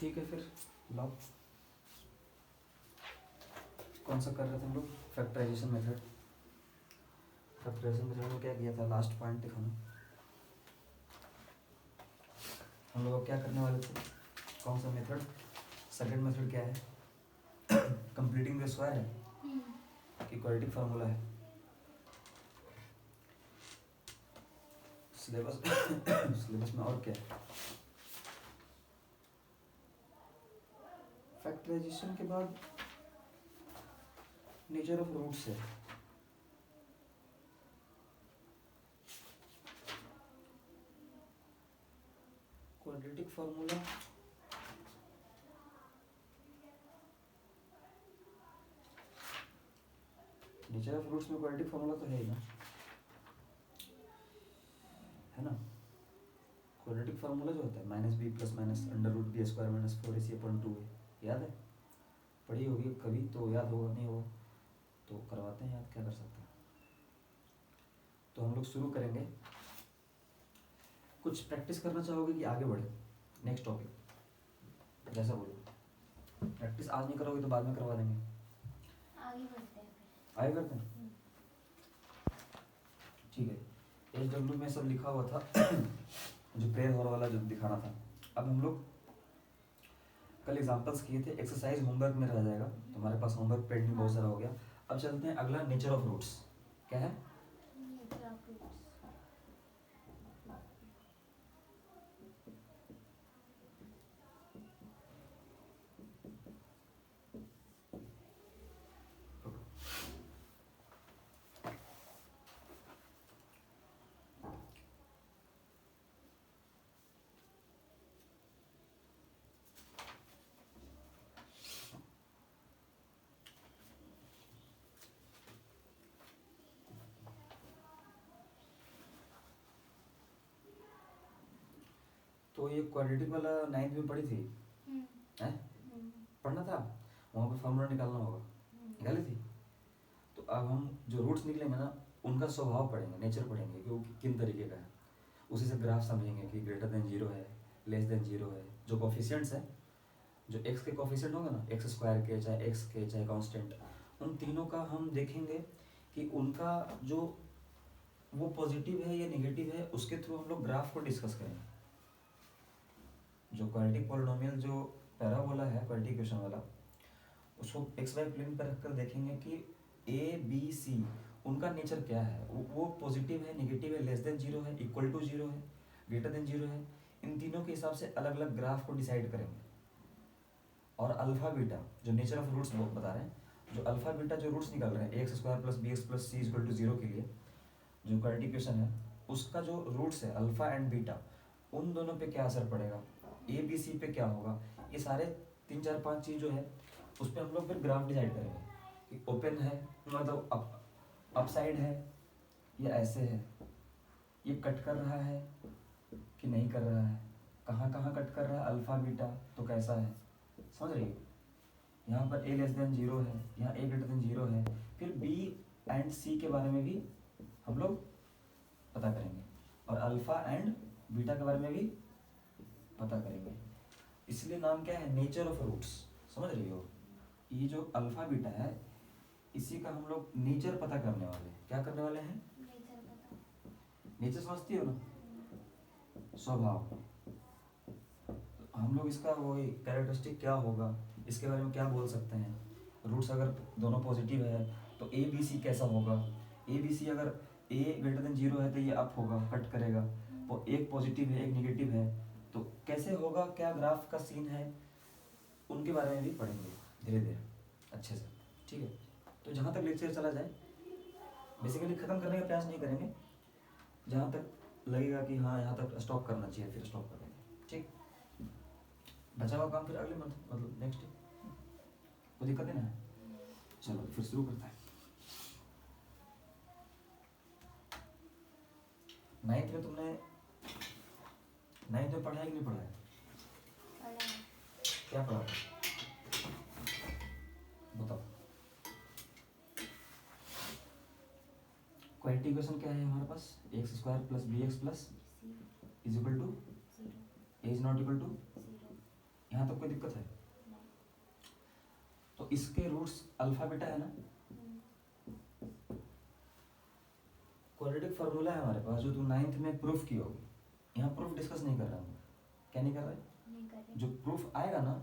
ठीक है फिर लाओ। कौन सा कर रहे थे हम लोग? Factorisation method. फैक्टराइजेशन मेथड में क्या किया था? लास्ट पॉइंट दिखाना। हम लोग क्या करने वाले थे? कौन सा मेथड? सेकंड मेथड क्या है? कंप्लीटिंग द स्क्वायर है कि क्वाड्रेटिक फार्मूला है? सिलेबस सिलेबस में और क्या है? फैक्टराइजेशन के बाद नेचर ऑफ रूट्स है। Quadratic formula nature of roots में क्वाड्रेटिक फार्मूला तो है ही ना, है ना? क्वाड्रेटिक फार्मूला जो होता है minus b plus minus under root b square minus 4ac/2 है। याद है? पढ़ी होगी कभी तो, याद होगा, नहीं होगा तो करवाते हैं याद, क्या कर सकते हैं। तो हम लोग शुरू करेंगे। कुछ प्रैक्टिस करना चाहोगे कि आगे बढ़े? नेक्स्ट टॉपिक जैसा बोलो। प्रैक्टिस आज नहीं करोगे तो बाद में करवा देंगे। आगे बढ़ते हैं फिर। आगे करते हैं, ठीक है। HW में सब लिखा हुआ था जो प्रेयर हॉल वाला जो दिखाना था। अब हम लोग कल एग्जांपल्स किए थे, एक्सरसाइज होमवर्क में रह जाएगा। तुम्हारे पास होमवर्क पेंडिंग बहुत सारा हो गया। अब चलते हैं अगला, नेचर ऑफ रूट्स। क्या है? Nature of roots. तो ये क्वाड्रेटिक वाला 9th में पढ़ी थी, हैं? पढ़ना था, वहाँ पे फॉर्मूला निकालना होगा, निकाली थी। तो अब हम जो रूट्स निकलेंगे ना, उनका स्वभाव पढ़ेंगे, नेचर पढ़ेंगे कि वो किन तरीके का है। उसी से ग्राफ समझेंगे कि ग्रेटर देन 0 है, लेस देन 0 है। जो कोफिशिएंट्स है, जो एक्स के कोफिशिएंट होंगे ना, एक्स स्क्वायर के चाहे एक्स के चाहे कांस्टेंट, उन तीनों का हम देखेंगे कि उनका जो वो पॉजिटिव है या नेगेटिव है, उसके थ्रू हम लोग ग्राफ को डिस्कस करेंगे। जो क्वाड्रेटिक पॉलिनोमियल जो पैराबोला है क्वाड्रेटिक इक्वेशन वाला, उसको एक्स वाई प्लेन पर रखकर देखेंगे कि ए बी सी उनका नेचर क्या है। वो पॉजिटिव है, नेगेटिव है, लेस देन 0 है, इक्वल टू 0 है, ग्रेटर देन 0 है। इन तीनों के हिसाब से अलग अलग ग्राफ को डिसाइड करेंगे। और अल्फा बीटा जो नेचर ऑफ रूट्स बता रहे हैं, जो अल्फा बीटा जो रूट्स निकल रहे हैं x square plus b x plus c equal to 0 के लिए, जो क्वाड्रेटिक इक्वेशन है उसका जो रूट्स है अल्फा एंड बीटा, उन दोनों पे क्या असर पड़ेगा, ए बी सी पे क्या होगा, ये सारे 3 4 5 चीज़ जो है उस पर हम लोग फिर ग्राफ डिसाइड करेंगे कि ओपन है मतलब अप साइड है या ऐसे है, ये कट कर रहा है कि नहीं कर रहा है, कहाँ कहाँ कट कर रहा है अल्फा बीटा, तो कैसा है, समझ रही हो? यहाँ पर ए लेस देन 0 है, यहाँ ए ग्रेटर देन 0 है। फिर बी एंड सी के बारे में भी हम लोग पता करेंगे और अल्फा एंड बीटा के बारे में भी पता करेंगे। इसलिए नाम क्या है, नेचर ऑफ रूट्स। समझ रही हो? ये जो अल्फा बीटा है इसी का हम लोग नेचर पता करने वाले हैं। क्या करने वाले हैं? नेचर पता। नेचर समझती हो ना, स्वभाव। हम लोग इसका वो कैरेक्टरिस्टिक क्या होगा इसके बारे में क्या बोल सकते हैं। रूट्स अगर दोनों पॉजिटिव है तो ए बी सी कैसा होगा, ए बी सी अगर ए ग्रेटर देन 0 है तो ये अप होगा, कट करेगा। वो एक पॉजिटिव है एक निगेटिव है तो कैसे होगा, क्या ग्राफ का सीन है, उनके बारे में भी पढ़ेंगे धीरे धीरे अच्छे से। ठीक है, तो जहाँ तक लेक्चर चला जाए बेसिकली ख़त्म करने का प्रयास नहीं करेंगे, जहाँ तक लगेगा कि हाँ यहाँ तक स्टॉप करना चाहिए फिर स्टॉप कर देंगे। ठीक, बचा हुआ काम फिर अगले मंथ मतलब नेक्स्ट डे, कोई दिक्कत नहीं ना है? चलो फिर शुरू करते हैं। 9th में तुमने 9th में पढ़ा है कि नहीं पढ़ा है? पढ़ा है। क्या पढ़ा था बताओ। क्वाड्रेटिक इक्वेशन क्या है हमारे पास, x square plus b x plus c is equal to 0 a is not equal to 0 यहाँ तक कोई दिक्कत है? तो इसके रूट्स अल्फा बीटा है ना। क्वाड्रेटिक फार्मूला है हमारे पास जो तुम 9th में प्रूफ की होगी। यहाँ प्रूफ डिस्कस नहीं कर रहे हम। क्या नहीं कर रहे? नहीं कर रहे। जो प्रूफ आएगा ना,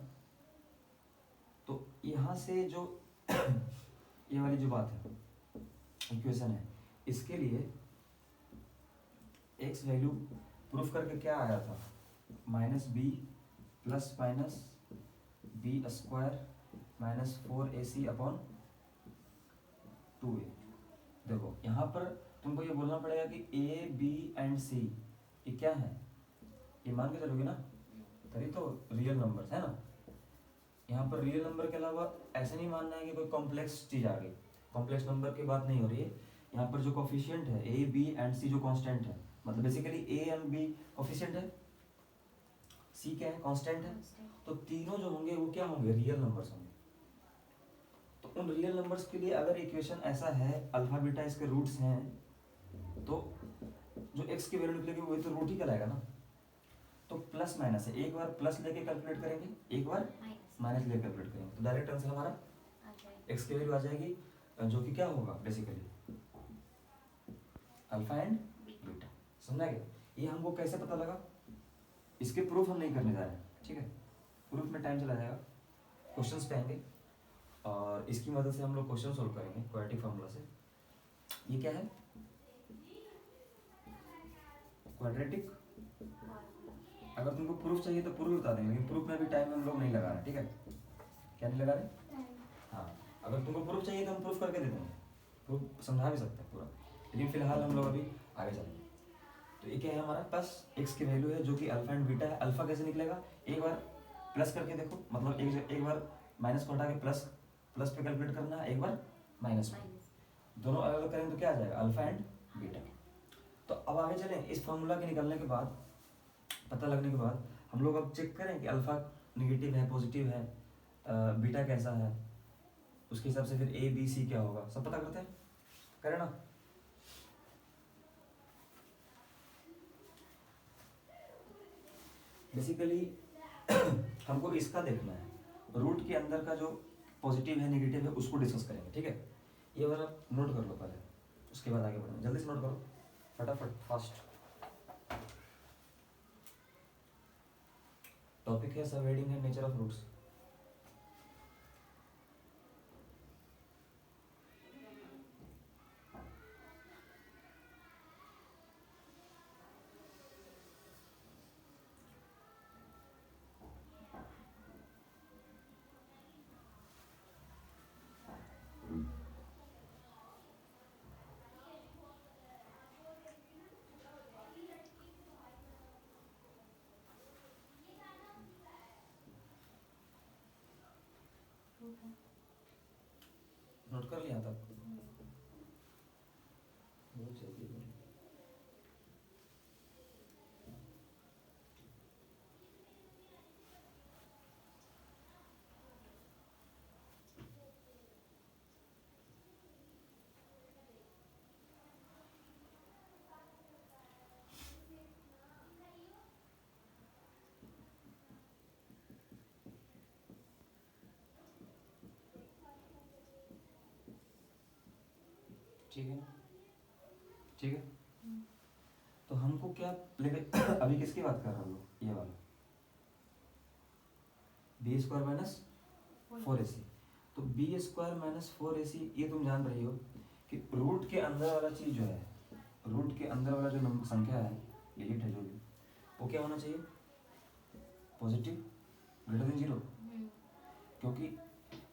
तो यहाँ से जो ये वाली जो बात है, इक्वेशन है, इसके लिए एक्स वैल्यू प्रूफ करके क्या आया था, minus b plus minus b square minus 4ac upon 2a। देखो यहाँ पर तुमको ये बोलना पड़ेगा कि ए बी एंड सी ये क्या है, ये मान के चलोगे ना, तभी तो रियल नंबर्स है ना। यहाँ पर रियल नंबर के अलावा ऐसे नहीं मानना है कि कोई कॉम्प्लेक्स चीज आ गई। कॉम्प्लेक्स नंबर की बात नहीं हो रही है यहाँ पर। जो कोफिशिएंट है ए बी एंड सी जो कांस्टेंट है, मतलब basically A and B coefficient है, सी क्या है, कांस्टेंट है। तो तीनों जो होंगे वो क्या होंगे, रियल नंबर्स होंगे। तो उन रियल नंबर्स के लिए अगर इक्वेशन ऐसा है, अल्फा बीटा इसके रूट्स हैं, तो जो एक्स की वैल्यू निकलेगी वही तो रूट ही कहलाएगा ना। तो प्लस माइनस है, एक बार प्लस लेके कैलकुलेट करेंगे, एक बार माइनस लेके कैलकुलेट करेंगे, तो डायरेक्ट आंसर हमारा एक्स की वैल्यू आ जाएगी, जो कि क्या होगा बेसिकली अल्फा एंड बीटा। समझा गया? ये हमको कैसे पता लगा, इसके प्रूफ हम नहीं करने जा रहे हैं, ठीक है। प्रूफ में टाइम चला जाएगा, क्वेश्चंस पे आएंगे और इसकी मदद से हम लोग क्वेश्चन सोल्व करेंगे क्वाड्रेटिक फार्मूला से। ये क्या है, क्वाड्रेटिक। अगर तुमको प्रूफ चाहिए तो प्रूफ बता देंगे, लेकिन प्रूफ में भी टाइम हम लोग नहीं लगा रहे, ठीक है। क्या नहीं लगा रहे? हाँ, अगर तुमको प्रूफ चाहिए तो हम प्रूफ करके दे देंगे, प्रूफ समझा भी सकते हैं पूरा, लेकिन फिलहाल हम लोग अभी आगे चलेंगे। तो ये क्या है हमारा पास, एक्स की वैल्यू है जो कि अल्फा एंड बीटा है। अल्फा कैसे निकलेगा, एक बार प्लस करके देखो, मतलब एक बार माइनस को हटा के प्लस प्लस पे कैलकुलेट करना है, एक बार माइनस पे, दोनों अलग अलग करेंगे तो क्या आ जाएगा, अल्फा एंड बीटा। तो अब आगे चलें, इस फॉर्मूला के निकलने के बाद, पता लगने के बाद, हम लोग अब चेक करें कि अल्फा निगेटिव है, पॉजिटिव है, बीटा कैसा है, उसके हिसाब से फिर ए बी सी क्या होगा, सब पता करते हैं, करें ना। बेसिकली हमको इसका देखना है, रूट के अंदर का जो पॉजिटिव है नेगेटिव है उसको डिस्कस करेंगे, ठीक है। ये वाला नोट कर लो पहले, उसके बाद आगे बढ़ेंगे। जल्दी से नोट करो, फटाफट, फास्ट। टॉपिक है सबहेडिंग है नेचर ऑफ रूट्स। नोट कर लिया तब, बहुत जल्दी बोलो। ठीक है, ठीक है। तो हमको क्या लेके अभी किसकी बात कर रहे हो, ये वाला बी स्क्वायर माइनस 4ac। तो बी स्क्वायर माइनस 4ac ये तुम जान रही हो कि रूट के अंदर वाला चीज जो है, रूट के अंदर वाला जो नंबर संख्या है, यूनिट है जो भी, वो क्या होना चाहिए, पॉजिटिव ग्रेटर देन 0। क्योंकि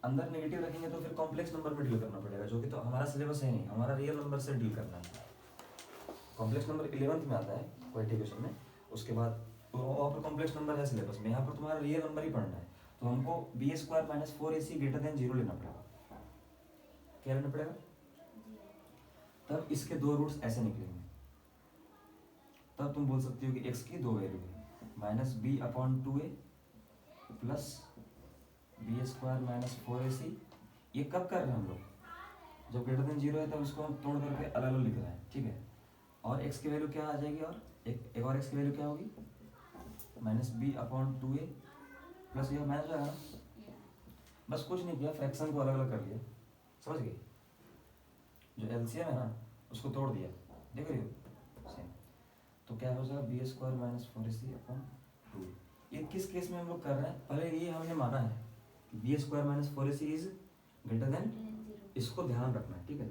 अंदर नेगेटिव रखेंगे तो फिर कॉम्प्लेक्स नंबर में डील करना पड़ेगा, जो कि तो हमारा सिलेबस है नहीं, हमारा रियल नंबर से डील करना है। कॉम्प्लेक्स नंबर 11th में आता है क्वांटिफिकेशन में, उसके बाद तो वहाँ पर कॉम्प्लेक्स नंबर है सिलेबस में, यहाँ पर तुम्हारा रियल नंबर ही पढ़ना है। तो हमको b square minus 4ac greater than 0 लेना पड़ेगा। क्या लेना पड़ेगा, तब इसके दो रूट्स ऐसे निकलेंगे, तब तुम बोल सकती हो कि एक्स की दो वैल्यू है, minus b upon 2a plus b square minus 4ac। ये कब कर रहे हैं हम लोग, जब ग्रेटर देन 0 है तब इसको हम तोड़ करके अलग अलग लिख रहे हैं, ठीक है। और x की वैल्यू क्या आ जाएगी, और एक और x की वैल्यू क्या होगी, minus b upon 2a plus ये माइनस हो जाएगा ना। बस कुछ नहीं किया, फ्रैक्शन को अलग अलग कर लिया, समझ गए? जो एलसीएम है ना उसको तोड़ दिया, देख रही हो सेम। तो क्या हो जाएगा B square minus 4ac upon 2। ये किस केस में हम लोग कर रहे हैं? पहले ये हमने माना है कि b square minus 4ac is greater than, इसको ध्यान रखना है, ठीक है?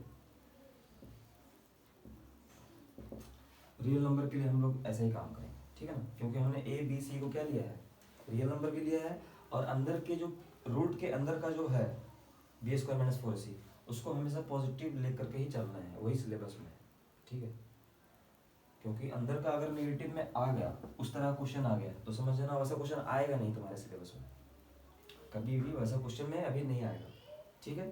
रियल नंबर के लिए हम लोग ऐसे ही काम करेंगे, ठीक है ना? क्योंकि हमने ए बी सी को क्या लिया है, रियल नंबर भी लिया है, और अंदर के जो रूट के अंदर का जो है बी स्क्वायर माइनस 4ac उसको हमेशा पॉजिटिव लेकर के ही चलना है, वही सिलेबस में है, ठीक है? क्योंकि अंदर का अगर नेगेटिव में आ गया, उस तरह क्वेश्चन आ गया, तो समझ लेना वैसा क्वेश्चन आएगा नहीं तुम्हारे सिलेबस में, कभी भी वैसा क्वेश्चन में अभी नहीं आएगा, ठीक है?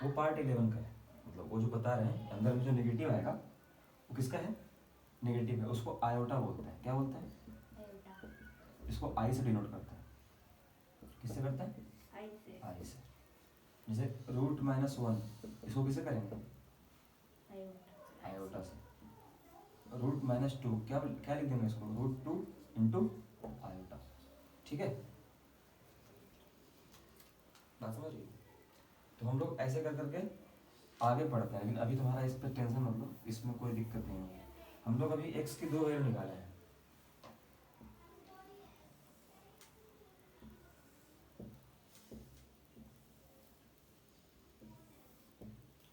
वो पार्ट 11 का है, मतलब वो जो बता रहे हैं अंदर में जो नेगेटिव आएगा वो किसका है, नेगेटिव है, उसको आयोटा बोलते हैं। क्या बोलते हैं? इसको आई से डिनोट करते हैं। किससे करते हैं? आई से। जैसे रूट माइनस 1, इसको किससे करेंगे? आयोटा से। रूट माइनस 2, क्या क्या लिख देंगे इसको? रूट 2 इंटू आयोटा, ठीक है? बात समझ रही? तो हम लोग ऐसे कर करके आगे बढ़ते हैं, लेकिन अभी तुम्हारा इस पर टेंशन मत लो, इसमें कोई दिक्कत नहीं है। हम लोग अभी x की 2 वैल्यू निकाले हैं,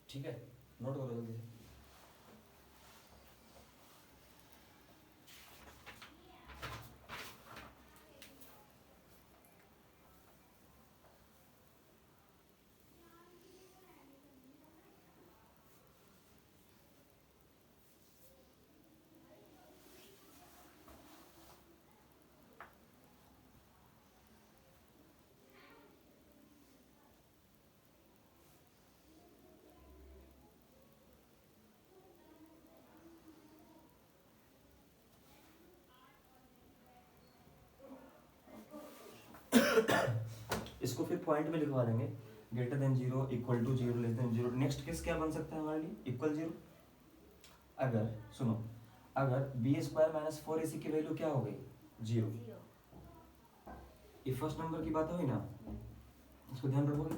ठीक है? नोट करो जल्दी से। इसको फिर पॉइंट में लिखवा देंगे, greater than 0, equal to 0, less than 0। Next case क्या बन सकता है हमारे लिए? इक्वल 0। अगर सुनो, अगर बी स्क्वायर माइनस 4ac की वैल्यू क्या हो गई? 0। ये फर्स्ट नंबर की बात हुई ना, इसको ध्यान रखोगे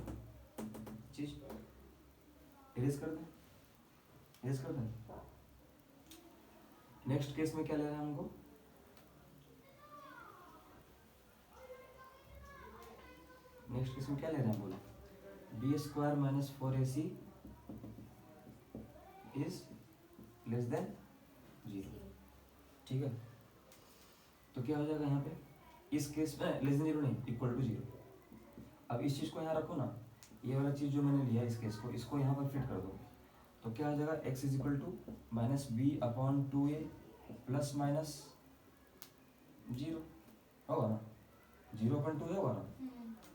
चीज, इरेज कर दें, इरेज कर दें। नेक्स्ट केस में क्या लेना है हमको? नेक्स्ट केस में क्या ले रहे हैं बोलो? B square minus 4ac is less than 0, ठीक है? तो क्या हो जाएगा यहाँ पे? इस केस में लेस देन 0 नहीं, इक्वल टू 0। अब इस चीज़ को यहाँ रखो ना, ये वाला चीज़ जो मैंने लिया इस केस को, इसको यहाँ पर फिट कर दो, तो क्या हो जाएगा? x is equal to minus b upon 2a plus minus 0 होगा ना, 0/2 होगा ना।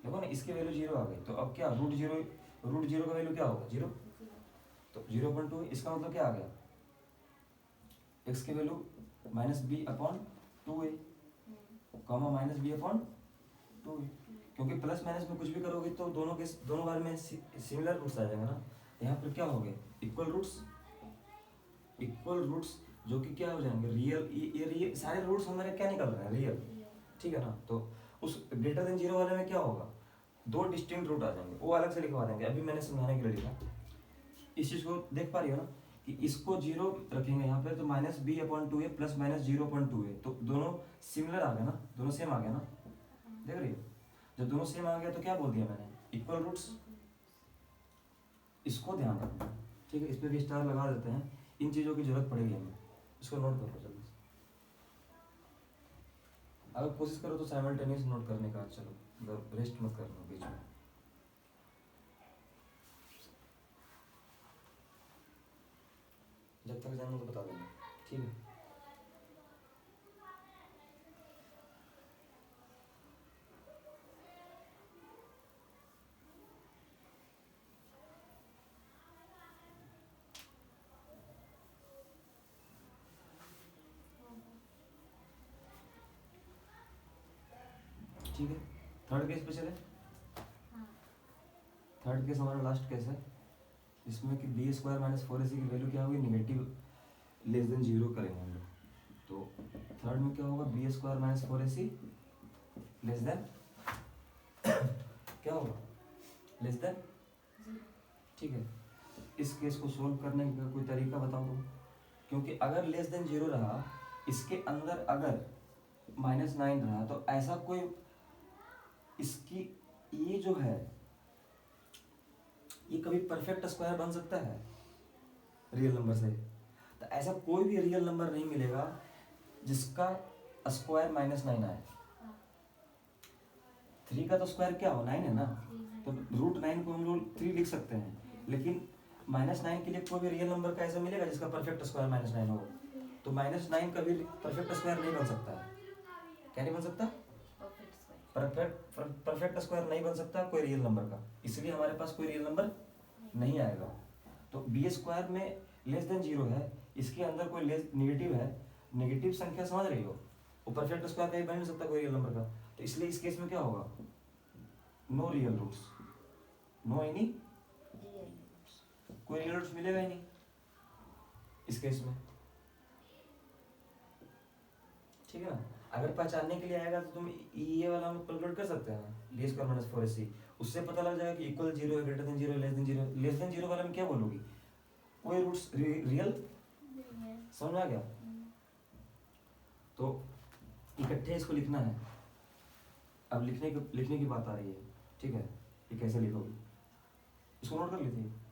देखो ना, इसकी वैल्यू 0 आ गई, तो अब क्या रूट जीरो का वैल्यू क्या होगा? 0। तो 0/2, इसका मतलब क्या आ गया? x की value minus b upon 2a comma minus b upon 2a, क्योंकि प्लस माइनस में कुछ भी करोगे तो दोनों बार में सिमिलर रूट्स आ जाएंगे ना। यहाँ पर क्या हो गए? इक्वल रूट्स, जो कि क्या हो जाएंगे? रियल। ये सारे रूट्स हमारे क्या निकल रहे हैं? रियल, ठीक है ना? तो उस ग्रेटर देन 0 वाले में क्या होगा? 2 डिस्टिंक्ट रूट आ जाएंगे, वो अलग से लिखवा देंगे, अभी मैंने समझाने के लिए लिखा। इस चीज़ को देख पा रही हो ना कि इसको 0 रखेंगे यहाँ पे, तो minus b upon 2a plus minus 0/2a, तो दोनों सिमिलर आ गए ना, दोनों सेम आ गया ना, देख रही हो? जब दोनों सेम आ गया तो क्या बोल दिया मैंने? Equal roots. इसको ध्यान रखना, ठीक है? इस पर भी स्टार लगा देते हैं, इन चीज़ों की जरूरत पड़ेगी हमें, इसको नोट कर लो जल्दी से। अगर कोशिश करो तो साइमल्टेनियस नोट करने का, चलो रेस्ट मत करना बीच में। जब तक जानो तो बता देना, ठीक है? ठीक है, थर्ड केस पे चले। थर्ड केस हमारा लास्ट केस है, इसमें कि बी स्क्वायर माइनस 4ac की वैल्यू क्या होगी? निगेटिव लेस देन 0 करेंगे हम लोग। तो थर्ड में क्या होगा? B square minus 4ac less than क्या होगा, लेस देन, ठीक है। इस केस को सोल्व करने का कोई तरीका बताओ तुम, क्योंकि अगर लेस देन 0 रहा, इसके अंदर अगर -9 रहा, तो ऐसा कोई इसकी ये जो है ये कभी परफेक्ट स्क्वायर बन सकता है रियल नंबर से? तो ऐसा कोई भी रियल नंबर नहीं मिलेगा जिसका स्क्वायर -9 आए। 3 का तो स्क्वायर क्या हो, 9 है ना, तो √9 को हम लोग 3 लिख सकते हैं, लेकिन -9 के लिए कोई भी रियल नंबर का ऐसा मिलेगा जिसका परफेक्ट स्क्वायर -9 हो? तो -9 कभी परफेक्ट स्क्वायर नहीं बन सकता है। क्या नहीं बन सकता? परफेक्ट स्क्वायर नहीं बन सकता कोई रियल नंबर का, इसलिए हमारे पास कोई रियल नंबर नहीं आएगा। तो बी स्क्वायर में लेस देन 0 है, इसके अंदर कोई नेगेटिव है, नेगेटिव संख्या समझ रही हो, वो परफेक्ट स्क्वायर कहीं बन नहीं सकता कोई रियल नंबर का। तो इसलिए इस केस में क्या होगा, no real roots, no any, कोई रियल रूट्स मिलेगा ही नहीं इस केस में, ठीक है ना। अगर पहचानने के लिए आएगा तो तुम ये वाला हम कैलकुलेट कर सकते हैं, बी स्क्वायर माइनस 4ac, उससे पता लग जाएगा कि इक्वल 0 है, greater than 0, less than 0। Less than 0 वाला में क्या बोलोगी, कोई रूट्स रियल, समझ में आ गया। तो इकट्ठे इसको लिखना है। अब लिखने की बात आ रही है, ठीक है। ये कैसे लिखोगे, इसको नोट कर लेते हैं।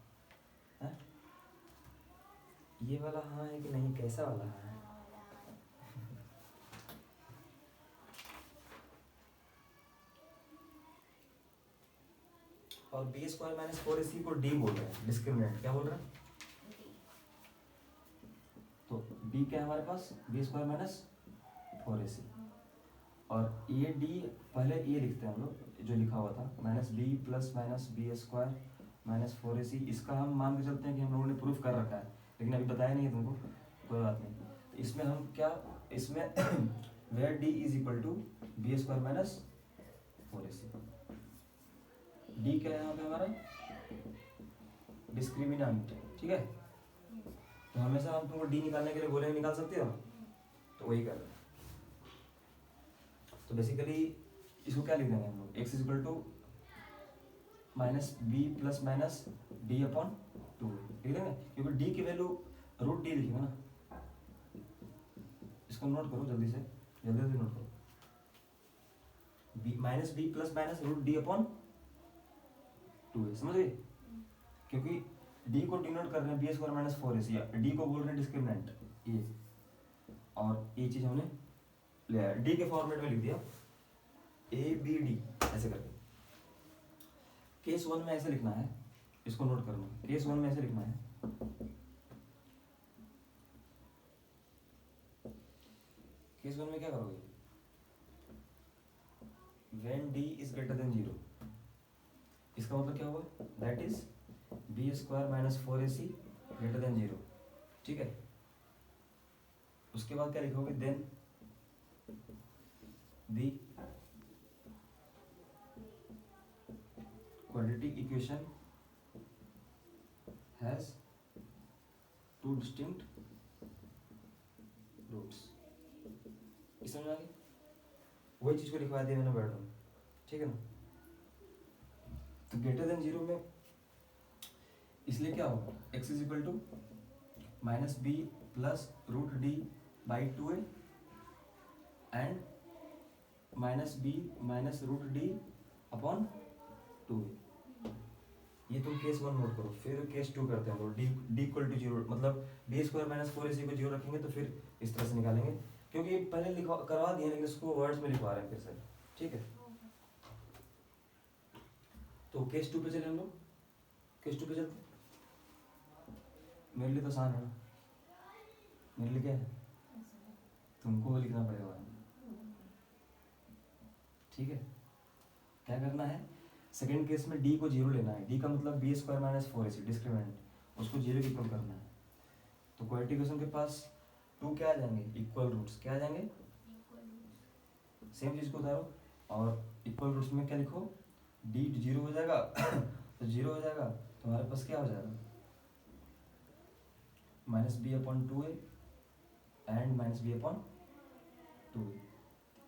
ये वाला हाँ है कि नहीं, कैसा वाला है? और बी स्क्वायर माइनस 4ac को डी बोल रहे हैं, डिस्क्रिमिनेंट क्या बोल रहे हैं? तो डी क्या है हमारे पास, बी स्क्वायर माइनस 4ac, और ये डी पहले ये लिखते हैं हम लोग जो लिखा हुआ था, -b plus minus b square minus 4ac। इसका हम मान के चलते हैं कि हम लोगों ने प्रूफ कर रखा है, लेकिन अभी बताया नहीं है तुमको, कोई बात नहीं। तो इसमें हम क्या, इसमें where d is equal to b square minus 4ac, D क्या है यहाँ पे हमारा, डिस्क्रिमिनेंट, ठीक है। तो हमेशा हम तुमको डी निकालने के लिए बोलेंगे, निकाल सकते हो, तो वही कर रहे हैं। तो बेसिकली इसको क्या लिख देंगे हम लोग, x is equal to -b plus minus d/2 लिख देंगे, क्योंकि d की वैल्यू √d लिखेंगे ना। इसको नोट करो जल्दी से, जल्दी नोट करो, -b प्लस माइनस √d/2 है, समझ गए। क्योंकि d को डिनोट कर रहे हैं B square minus 4ac, D को बोल रहे हैं डिस्क्रिमिनेंट ये, और ये चीज हमने ले आया, डी के फॉर्मेट में लिख दिया ABD ऐसे करके। केस 1 में ऐसे लिखना है, इसको नोट करना, केस 1 में ऐसे लिखना है, केस 1 में क्या करोगे, when d is greater than 0, इसका मतलब क्या हुआ, that is b square minus 4ac greater than 0, ठीक है। उसके बाद क्या लिखोगे, then the quadratic equation has two distinct roots। इस समझ आ गई, वही चीज को लिखवा दिया मैंने वर्ड में, ठीक है ना। तो ग्रेटर देन 0 में इसलिए क्या होगा, x is equal to -b plus √d/2a and -b minus √d/2a। ये तुम केस 1 नोट करो, फिर केस 2 करते हैं लोग, d इक्वल टू 0, मतलब b स्क्वायर माइनस 4ac को 0 रखेंगे तो फिर इस तरह से निकालेंगे, क्योंकि पहले लिखवा करवा दिए लेकिन इसको वर्ड्स में लिखवा रहे हैं फिर से, ठीक है। तो केस 2 पे चले हम लोग, केस 2 पे चलते। मेरे लिए तो आसान है ना, मेरे लिए क्या है, तुमको लिखना पड़ेगा, ठीक है। क्या करना है, सेकेंड केस में d को 0 लेना है, d का मतलब b square minus 4ac discriminant, उसको 0 के इक्वल करना है। तो क्वाड्रेटिक इक्वेशन के पास 2 क्या आ जाएंगे, इक्वल रूट्स क्या आ जाएंगे, सेम चीज को उतारो, और इक्वल रूट्स में क्या लिखो, d 0 हो जाएगा तो 0 हो जाएगा, तो हमारे पास क्या हो जाएगा, -b/2a एंड -b/2a।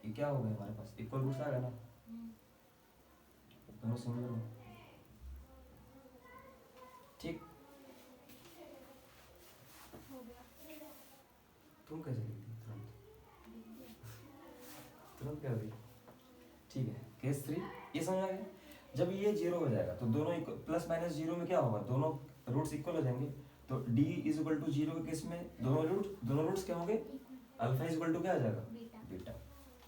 ये क्या हो गया हमारे पास, इक्वल रूट्स आ गया ना, दोनों सिमिलर हो, ठीक। हो गया। तुम कैसे लिखती तुरंत, तुरंत कर दी, ठीक है। केस 3 ये समझ आ गया। जब ये 0 हो जाएगा तो दोनों प्लस माइनस 0 में क्या होगा, दोनों रूट्स इक्वल हो जाएंगे। तो d इज इक्वल टू 0 के केस में दोनों रूट्स क्या होंगे, अल्फा इज इक्वल टू क्या आ जाएगा, बीटा। बीटा,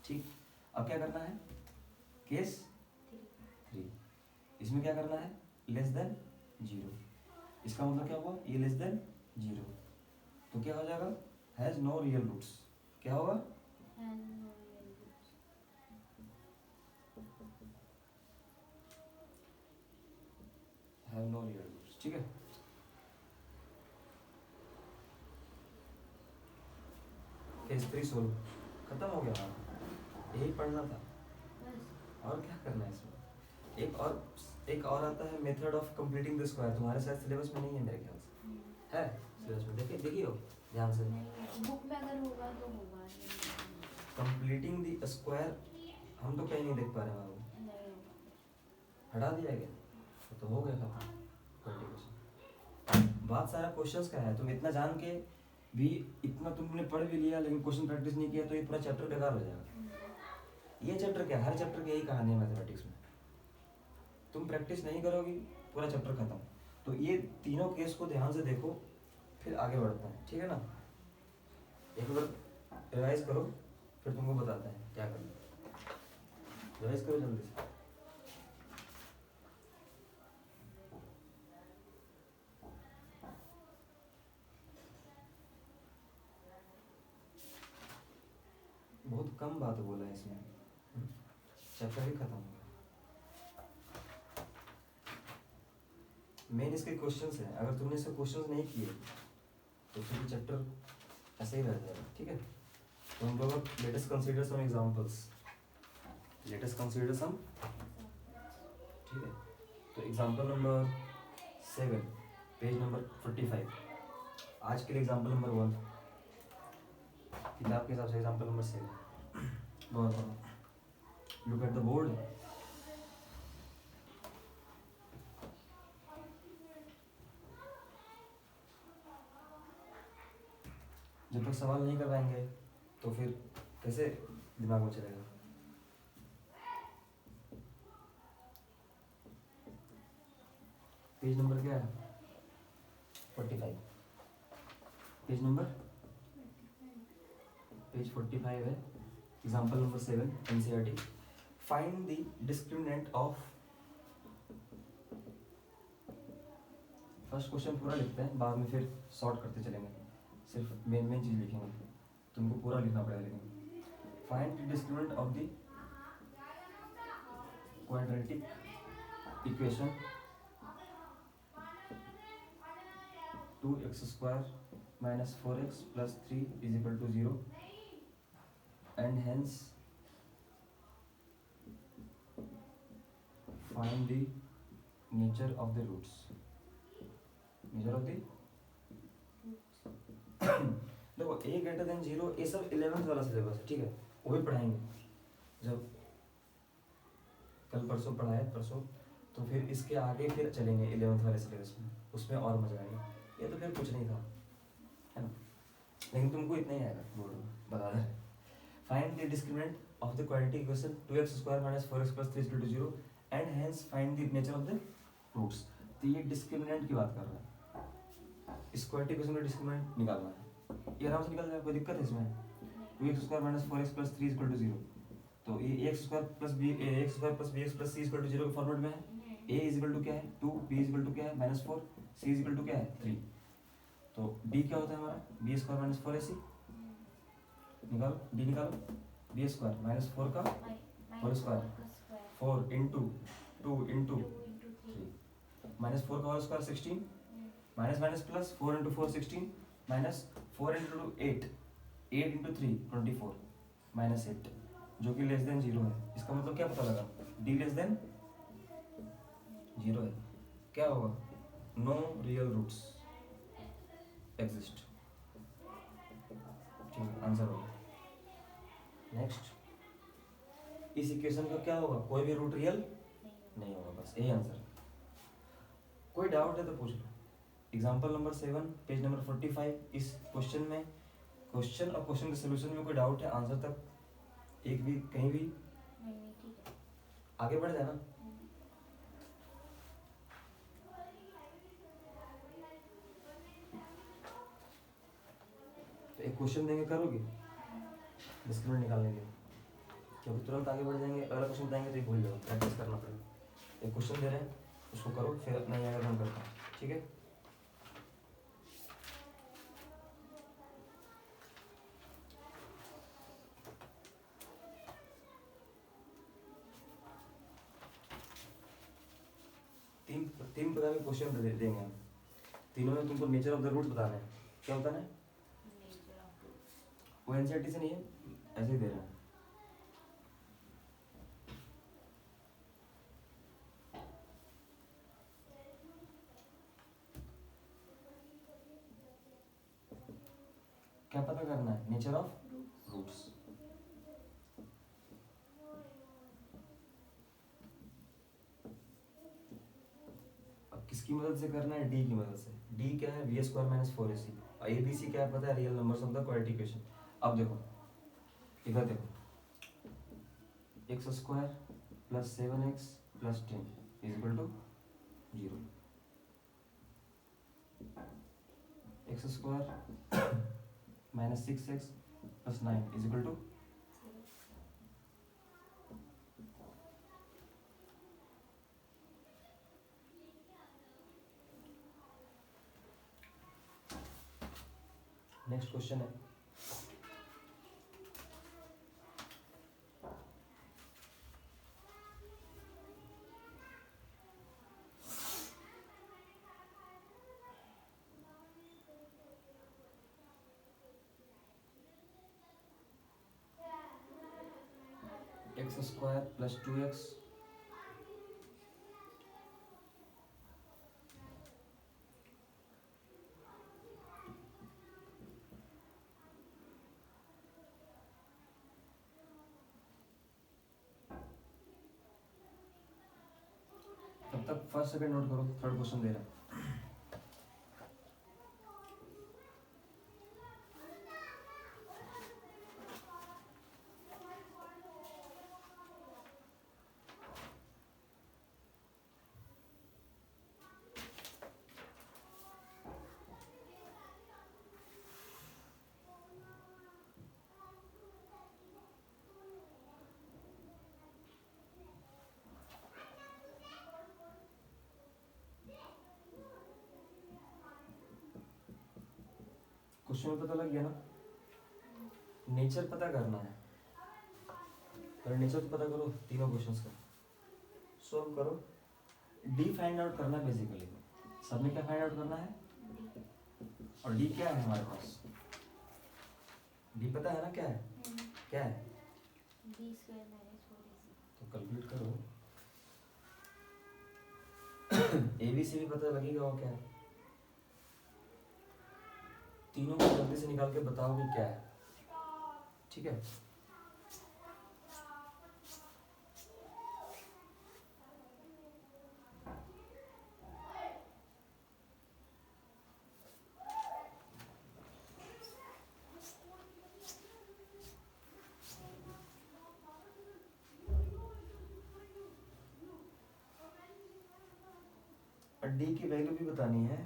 ठीक। अब क्या करना है, केस 3 इसमें क्या करना है, लेस देन 0। इसका मतलब क्या हुआ, ये लेस देन 0, तो क्या हो जाएगा, हैज नो रियल रूट्स, क्या होगा, हैव नो रियल रूट्स, ठीक है। केस 3 सोल्व, खत्म हो गया हमारा, यही पढ़ना था, और क्या करना है इसमें। एक और आता है method of completing the square, तुम्हारे साथ सिलेबस में नहीं है मेरे ख्याल से, है सिलेबस में, देखिए हो ध्यान से, बुक में अगर होगा तो होगा, कंप्लीटिंग द स्क्वायर हम तो कहीं नहीं देख पा रहे हैं, नहीं होगा। हटा दिया गया तो हो गया खत्म क्वालिफिकेशन। बहुत सारा क्वेश्चंस का है, तुम इतना जान के भी इतना तुमने पढ़ भी लिया लेकिन क्वेश्चन प्रैक्टिस नहीं किया तो ये पूरा चैप्टर बेकार हो जाएगा। ये चैप्टर क्या, हर चैप्टर की यही कहानी है मैथमेटिक्स में, तुम प्रैक्टिस नहीं करोगी पूरा चैप्टर खत्म। तो ये तीनों केस को ध्यान से देखो, फिर आगे बढ़ते हैं, ठीक है ना। एक बार रिवाइज करो, फिर तुमको बताते हैं क्या करना, रिवाइज करो जल्दी से। बहुत कम बात बोला है इसमें, चैप्टर ही खत्म हो गया। मेन इसके क्वेश्चंस हैं, अगर तुमने इसके क्वेश्चंस नहीं किए तो फिर चैप्टर ऐसे ही रह जाएगा, ठीक है। तो हम लोग let us consider some examples, let us consider some, ठीक है। तो एग्जांपल नंबर 7 पेज नंबर 45, आज के लिए एग्जांपल नंबर 1 किताब के हिसाब से एग्जांपल नंबर 7। बहुत लुक एट द बोर्ड। जब तक सवाल नहीं करवाएंगे तो फिर कैसे दिमाग में चलेगा। पेज नंबर क्या है, 45, पेज नंबर पेज 45 है, example number 7 NCERT. Find the discriminant of, first question पूरा लिखते हैं, बाद में फिर सॉर्ट करते चलेंगे, सिर्फ मेन मेन चीज लिखेंगे, तुमको पूरा लिखना पड़ेगा लेकिन। Find the discriminant of the quadratic equation 2x² minus 4x plus 3 is equal to 0 and hence find the nature of the roots, nature of the देखो a greater than 0 ये सब 11th वाला सिलेबस है, ठीक है, वो भी पढ़ाएंगे जब कल परसों पढ़ाए परसों, तो फिर इसके आगे फिर चलेंगे 11th वाले सिलेबस में, उसमें और मजा आएगा। ये तो फिर कुछ नहीं था, है ना, लेकिन तुमको इतना ही आएगा बोर्ड में, बता दे। Find the discriminant of the quadratic equation 2x² minus 4x plus 3 is equal to 0 and hence find the nature of the roots। तो ये डिस्क्रिमिनेंट की बात कर रहा है, इस क्वाड्रेटिक इक्वेशन का डिस्क्रिमिनेंट निकालना है, ये आराम से निकल जाएगा, कोई दिक्कत है इसमें। 2x² minus 4x plus 3 is equal to 0, तो ये x² plus bx plus c is equal to 0 के फॉर्मेट में है। a is equal to क्या है 2, b is equal to क्या है -4, c is equal to क्या है 3। तो d क्या होता है हमारा, b² minus 4ac, निकालो d निकालो, b² minus 4 का whole square, 4 into 2 into 3 minus 4 का whole square 16, minus minus plus 4 into 4 16 minus 4 into 8 8 into 3 24 minus 8 जो कि लेस देन 0 है। इसका मतलब क्या पता लगा, d लेस देन 0 है, क्या होगा, नो रियल रूट्स एग्जिस्ट, ठीक है, आंसर होगा। नेक्स्ट इस इक्वेशन का क्या होगा, कोई भी रूट रियल नहीं होगा। नहीं होगा, बस यही आंसर। कोई डाउट है तो पूछ लो। Example number 7 page number 45। इस क्वेश्चन में, क्वेश्चन और क्वेश्चन के सोल्यूशन में कोई डाउट है, आंसर तक एक भी कहीं भी नहीं ठीक है। आगे बढ़ जाना। तो एक क्वेश्चन देंगे, करोगे? 10 मिनट निकालने के, क्योंकि तुरंत आगे बढ़ जाएंगे, अगला क्वेश्चन बताएंगे तो ये भूल जाओ, प्रैक्टिस करना पड़ेगा। एक क्वेश्चन दे रहे हैं, उसको करो, फिर नहीं आएगा तो हम करता हूँ, ठीक है? तीन तीन प्रकार के क्वेश्चन देंगे हम, तीनों में तुमको नेचर ऑफ द रूट्स बताना है। क्या बताना है? Nature of roots. वो एनसीईआरटी से नहीं है, ऐसे ही दे रहे हैं। क्या पता करना है? Nature of roots. अब किसकी मदद से करना है? डी की मदद से। डी क्या है? B square minus 4ac। और एबीसी क्या है पता है? Real numbers of the quadratic equation. अब देखो इधर देखो, x square plus 7x plus 10 is equal to 0। X square minus 6x plus 9 is equal to, next question है एक्स स्क्वायर प्लस 2x तब तक फर्स्ट सेकंड नोट करो, third question दे रहा है। क्वेश्चन में पता लग गया ना? नेचर पता करना है, पहले नेचर तो पता करो तीनों क्वेश्चंस का, सॉल्व करो। डी फाइंड आउट करना है बेसिकली, सब में क्या फाइंड आउट करना है? और डी क्या है हमारे पास? डी पता है ना क्या है? क्या है? B square minus 4ac। तो कैलकुलेट करो। ए बी सी भी पता लगेगा वो क्या है। तीनों को जल्दी से निकाल के बताओ कि क्या है, ठीक है? और डी की वैल्यू भी बतानी है।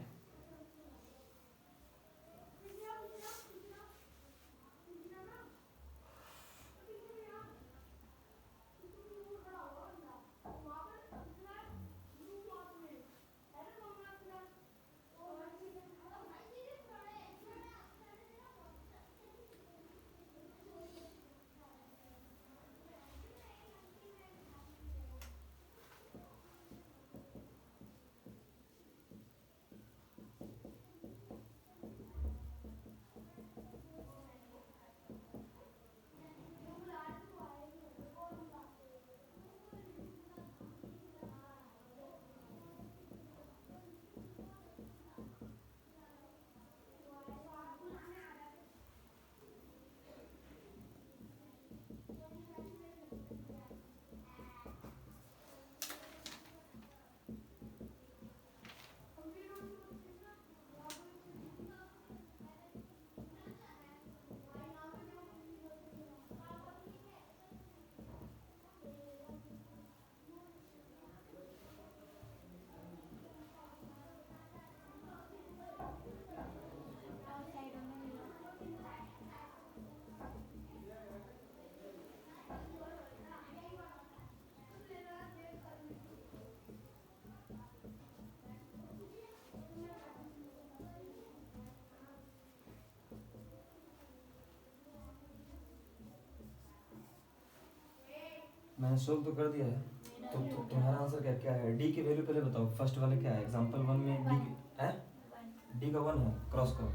मैंने सोल्व तो कर दिया है। मेरा तो भी हो गया। तुम्हारा आंसर क्या क्या है? डी की वैल्यू पहले बताओ, फर्स्ट वाले क्या है? एग्जांपल वन में डी वन। है, वन। डी का वन है, क्रॉस करो।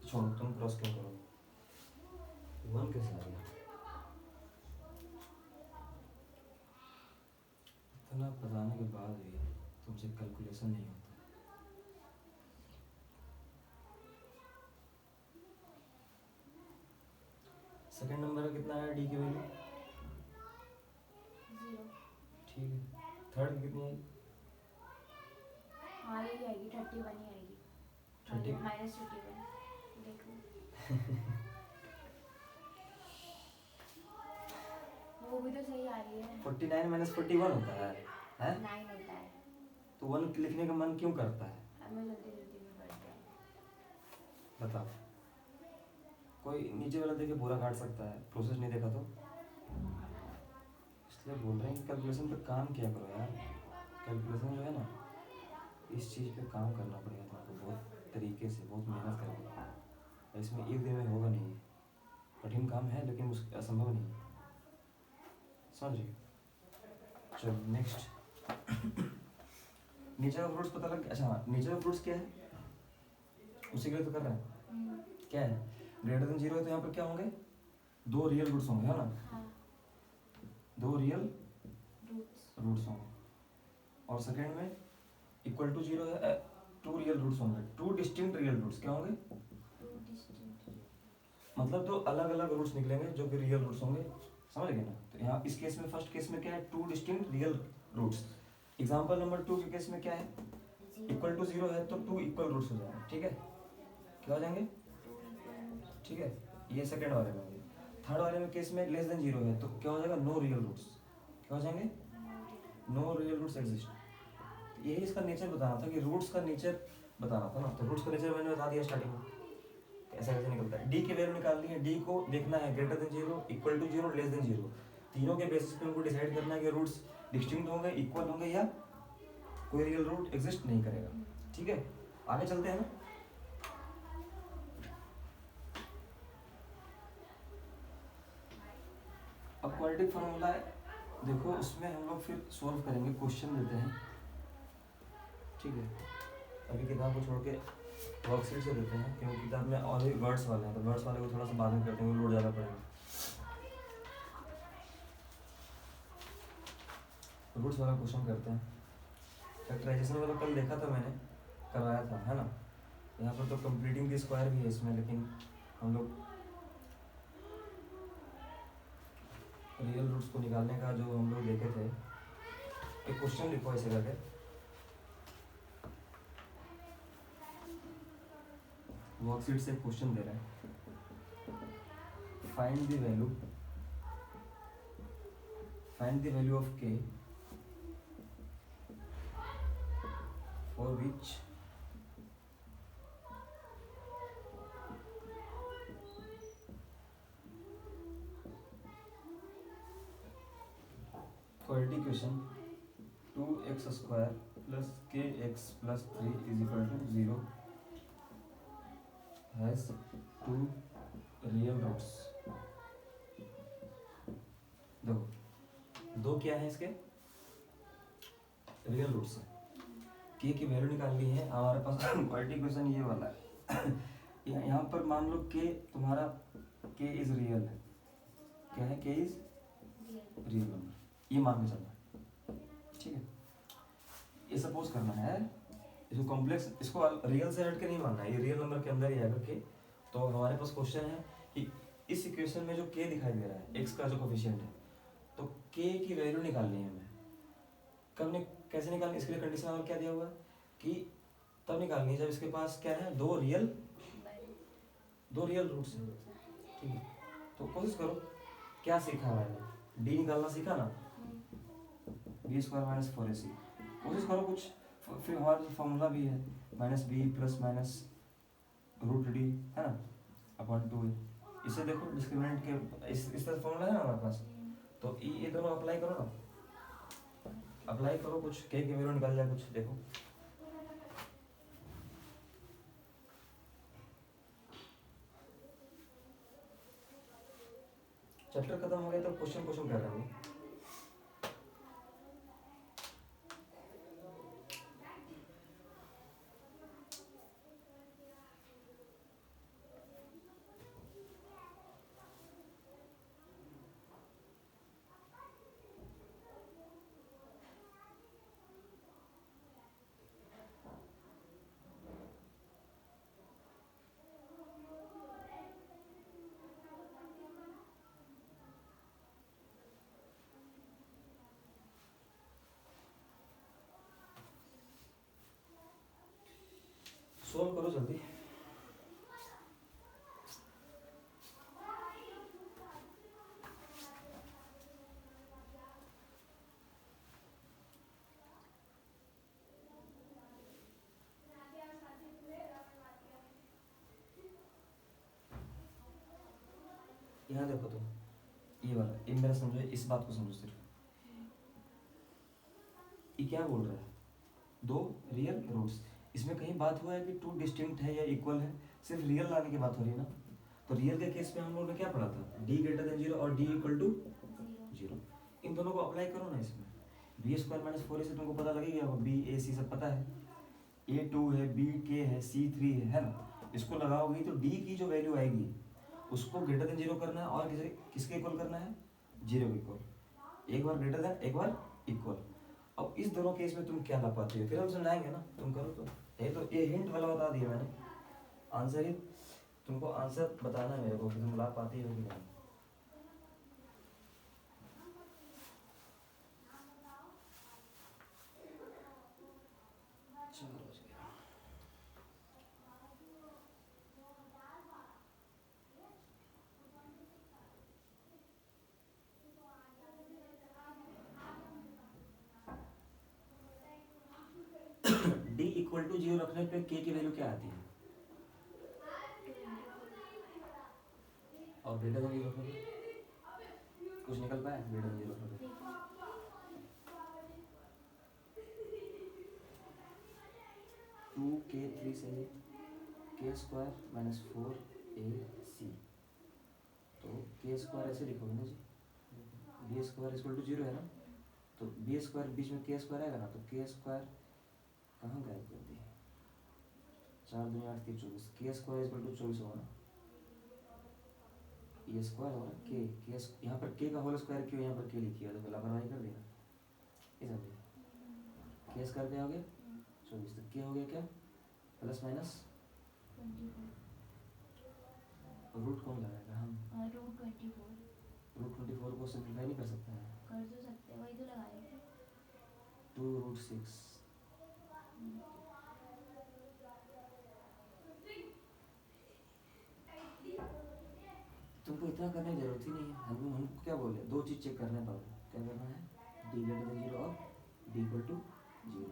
छोड़ो, तुम क्रॉस क्यों करो? वन कैसे आ गया? इतना बताने के बाद भी तुमसे कैलकुलेशन नहीं होता। सेकंड नंबर का कितना है डी की वैल्यू? 0। ठीक है। थर्ड की कितनी है? हाँ यही आएगी, 31 ही आएगी। 30 -31 देखो। वो भी तो सही आ रही है। 49 माइनस 41 होता है, हैं? 9 होता है। तो वन लिखने का मन क्यों करता है? हमें जल्दी जल्दी में पढ़ते हैं। बताओ। कोई नीचे वाला देखे पूरा काट सकता है, प्रोसेस नहीं देखा तो? इसलिए बोल रहे हैं कि कैलकुलेशन पे काम किया करो यार। कैलकुलेशन जो है ना, इस चीज़ पे काम करना पड़ेगा तुमको बहुत तरीके से, बहुत मेहनत करके। इसमें एक दिन में होगा नहीं, कठिन काम है लेकिन असंभव नहीं है। समझ रही हो? चलो नेक्स्ट। नीचे का फ्रूट्स पता लग गया? अच्छा, नीचे का फ्रूट्स क्या है? उसी के लिए तो कर रहे हैं। क्या है? ग्रेटर देन 0 है तो यहाँ पर क्या होंगे? दो रियल रूट्स होंगे, है ना? हाँ। दो रियल रूट्स। रूट्स होंगे। और सेकंड में इक्वल टू 0 है, टू रियल रूट्स होंगे, टू डिस्टिंक्ट रियल रूट्स। क्या होंगे? Two distinct. मतलब दो अलग अलग रूट्स निकलेंगे जो कि रियल रूट्स होंगे। समझ गए ना? तो यहाँ इस केस में, फर्स्ट केस में क्या है? Two distinct real roots. Example number 2 के केस में क्या है? इक्वल टू 0 है तो टू इक्वल रूट्स हो जाएंगे। ठीक है, क्या हो जाएंगे? ठीक है, ये सेकंड वाले में हो गया। थर्ड वाले में केस में लेस देन 0 है तो क्या हो जाएगा? No real roots. क्या हो जाएंगे? No real roots exist. यही इसका नेचर बताना था कि रूट्स का नेचर बताना था ना। तो रूट्स का नेचर मैंने बता दिया स्टार्टिंग में, ऐसा कैसे निकलता है। डी की वैल्यू निकालनी है, डी को देखना है greater than 0, equal to 0, less than 0। तीनों के बेसिस पे हमको डिसाइड करना है कि रूट्स डिस्टिंक्ट होंगे, इक्वल होंगे, या कोई रियल रूट एग्जिस्ट नहीं करेगा। ठीक है, आगे चलते हैं ना। अब क्वाड्रेटिक फार्मूला देखो, उसमें हम लोग फिर सॉल्व करेंगे, क्वेश्चन देते हैं। ठीक है, अभी किताब को छोड़ के वर्कशीट से देते हैं, क्योंकि किताब में और भी वर्ड्स वाले हैं, तो वर्ड्स वाले को थोड़ा सा बाद में करते हैं, लोड ज़्यादा पड़ेगा। रूट्स वाला क्वेश्चन करते हैं। फैक्टराइजेशन वाला कल देखा था मैंने, करवाया था, है ना? यहाँ पर तो कंप्लीटिंग द स्क्वायर भी है इसमें, लेकिन हम लोग रियल रूट्स को निकालने का जो हम लोग देखे थे, एक क्वेश्चन लिखो ऐसे करके। वर्कशीट से क्वेश्चन दे रहे हैं, find the value of k for which quadratic equation 2x square plus kx plus 3 is equal to 0 has two real roots. दो क्या है इसके? रियल रूट्स है। k की वैल्यू निकालनी है हमारे पास। क्वाड्रेटिक इक्वेशन ये वाला है। यहाँ पर मान लो k तुम्हारा k इज रियल है। क्या है? k इज रियल नंबर, ये मान के चलना है। ठीक है, ये सपोज करना है, इसको कॉम्प्लेक्स, इसको रियल से हट के नहीं मानना है, ये रियल नंबर के अंदर ही आएगा k। तो हमारे पास क्वेश्चन है कि इस इक्वेशन में जो k दिखाई दे रहा है, x का जो कोफिशिएंट है, तो k की वैल्यू निकालनी है हमें। कैसे निकालनी? इसके लिए कंडीशन और क्या दिया हुआ है कि तब निकालनी है जब इसके पास क्या है? दो रियल रूट्स हैं। ठीक है, तो कोशिश करो। क्या सीखा है? डी निकालना सीखा ना, बी स्क्वायर माइनस 4ac। कोशिश करो कुछ, फिर हमारा फॉर्मूला भी है -b plus minus root D, है ना, अपॉन 2a। इसे देखो, डिस्क्रिमिनेंट के इस तरह फॉर्मूला है ना हमारे पास, तो ये दोनों अप्लाई करो ना, अप्लाई करो, कुछ k की वैल्यू निकाल जाए, कुछ देखो। चैप्टर खत्म हो गया तो क्वेश्चन कर रहे हैं। जल्दी। यहाँ देखो तुम, ये वाला, ये मेरा समझो, इस बात को समझो सिर्फ। ये क्या बोल रहा है, दो रियल रूट्स, इसमें कहीं बात हुआ है कि टू डिस्टिंक्ट है या इक्वल है, सिर्फ रियल लाने की बात हो रही है ना। तो रियल के केस में हम लोगों ने क्या पढ़ा था, डी ग्रेटर देन जीरो और डी इक्वल टू जीरो। इन दोनों को अप्लाई करो ना इसमें, बी स्क्वायर माइनस 4 से तुमको पता लगेगा, बी ए सी सब पता है, ए 2 है, बी के है, सी 3 है ना। इसको लगाओगे तो डी की जो वैल्यू आएगी उसको ग्रेटर देन जीरो करना है, और किसके इक्वल करना है, जीरो के इक्वल। एक बार ग्रेटर देन, एक बार इक्वल। अब इस दोनों केस में तुम क्या ला पाते हो, फिर हम समझाएंगे ना, तुम करो तो। ये हिंट वाला बता दिया मैंने, आंसर ही तुमको आंसर बताना है मेरे को कि तुम ला पाती हो कि नहीं। डी इक्वल टू जीरो रखने पे के की वैल्यू क्या आती है, और ग्रेटर देन जीरो रखने पे कुछ निकल पाया, ग्रेटर देन जीरो रखने पे 2k3 से के स्क्वायर माइनस 4ac, तो के स्क्वायर ऐसे लिखोगे ना जी, b square equal to zero है ना, तो बी स्क्वायर बीच में के स्क्वायर आएगा ना, तो के स्क्वायर कहाँ गायब कर दिए, 4 दूनी 8 3 24, के स्क्वायर इक्वल टू 24 होगा ना, ये स्क्वायर होगा ना, के यहाँ पर के का होल स्क्वायर क्यों यहाँ पर के लिखिए, तो लापरवाही कर देना, ये समझिए, के स्क्वायर क्या हो गया 24, तो के हो गया क्या, प्लस माइनस रूट कौन लगाएगा, हम रूट 24 रूट 24 को सिंप्लीफाई नहीं कर सकते हैं, कर तो सकते हैं, वही तो लगाए थे। 2 रूट 6, तुमको इतना करने की जरूरत ही नहीं है, हमको क्या बोले, दो चीज़ चेक करना है पहले, क्या करना है, डी ग्रेटर देन जीरो और डी इक्वल टू जीरो,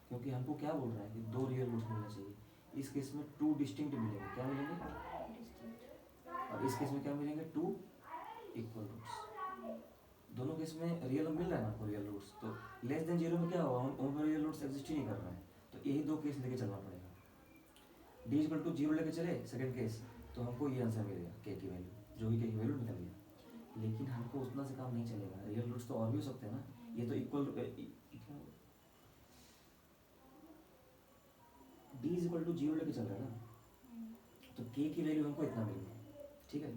क्योंकि हमको क्या बोल रहा है कि दो रियल रूट्स मिलना चाहिए, इस केस में टू डिस्टिंक्ट मिलेंगे, क्या मिलेंगे, और इस केस में क्या मिलेंगे, टू इक्वल रूट्स, दोनों केस में रियल मिल रहा है ना आपको, रियल रूट्स, तो लेस देन जीरो में क्या होगा, उन पर रियल रूट्स एग्जिस्ट ही नहीं कर रहा है, तो यही दो केस लेके चलना पड़ेगा, डी इक्वल टू जीरो लेके चले सेकंड केस, तो हमको ये आंसर मिलेगा, के की वैल्यू, जो भी के की वैल्यू निकल गया, लेकिन हमको उतना से काम नहीं चलेगा, रियल रूट्स तो और भी हो सकते हैं ना, ये तो equal D is equal to zero लेके चल रहा है ना, तो के की वैल्यू हमको इतना मिल गया, ठीक है,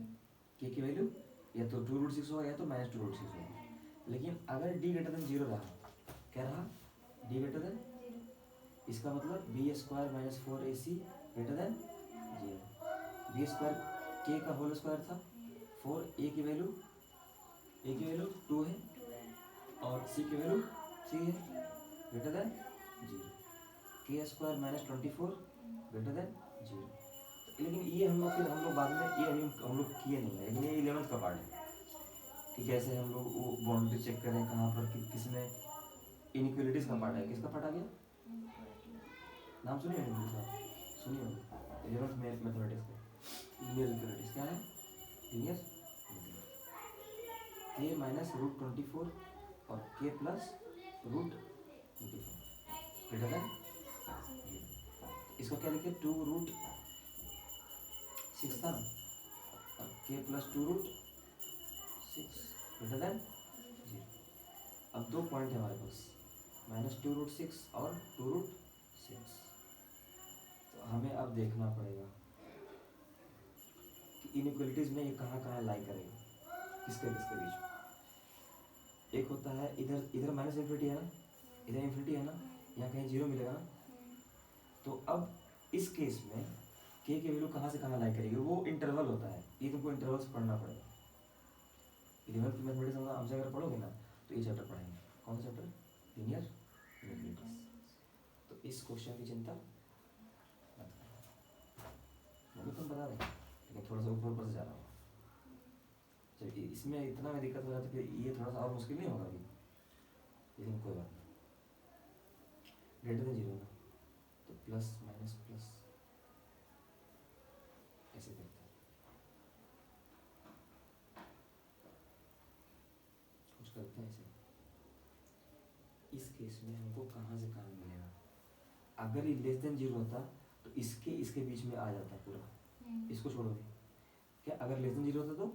के की वैल्यू या तो 2 रूट 6 होगा या तो माइनस 2 रूट 6 होगा, लेकिन अगर डी ग्रेटर देन जीरो रहा, क्या रहा, डी ग्रेटर देन, इसका मतलब b square minus 4ac greater than zero, b square के का होल स्क्वायर था 4, ए की वैल्यू 2 है और सी की वैल्यू 3 है, ग्रेटर देन जीरो, के square minus 24 greater than zero, लेकिन ये हम लोग बाद में ये हम लोग किए नहीं है, लेकिन ये 11th का पार्ट है कि कैसे हम लोग वो बाउंड्री चेक करें कहाँ पर किस में इनइक्वालिटीज का पार्ट है, किसका पार्ट आ गया, नाम सुनिए इनइक्वालिटीज, सुनिए 11th मैथमेटिक्स का लीनियर इनइक्वालिटीज क्या है, लीनियर के माइनस रूट 24 और k plus root 24 greater than, इसको क्या लिखे 2 रूट 6 था ना, और k plus 2 root 6 greater than zero, अब दो पॉइंट है हमारे पास, माइनस 2 रूट 6 और 2 रूट 6, तो हमें अब देखना पड़ेगा कि इनइक्वालिटीज में ये कहाँ कहाँ लाई करेगा, किसके किसके बीच में, एक होता है इधर माइनस इन्फिनिटी है ना, इधर इन्फिनिटी है ना, यहाँ कहीं जीरो मिलेगा ना, तो अब इस केस में के की वैल्यू कहाँ से कहाँ लाई करेगी, वो इंटरवल होता है, ये तुमको इंटरवल्स पढ़ना पड़ेगा, 11th मैथमेटिक्स में हमसे अगर पढ़ोगे ना तो ये चैप्टर पढ़ेंगे, कौन सा चैप्टर, लीनियर इनइक्वालिटीज, तो इस क्वेश्चन की चिंता मत करो। बता दें, लेकिन थोड़ा सा ऊपर ऊपर से जा रहा होगा। जब इसमें इतना में दिक्कत हो जाती है फिर ये थोड़ा सा और मुश्किल नहीं होगा अभी, लेकिन कोई बात नहीं। ग्रेटर देन जीरो ना, तो प्लस माइनस प्लस ऐसे करते हैं, कुछ करते हैं ऐसे। इस केस में हमको कहाँ से कहाँ मिलेगा? अगर ये लेस देन जीरो होता तो इसके बीच में आ जाता पूरा, इसको छोड़ोगे क्या? अगर लेस देन जीरो होता तो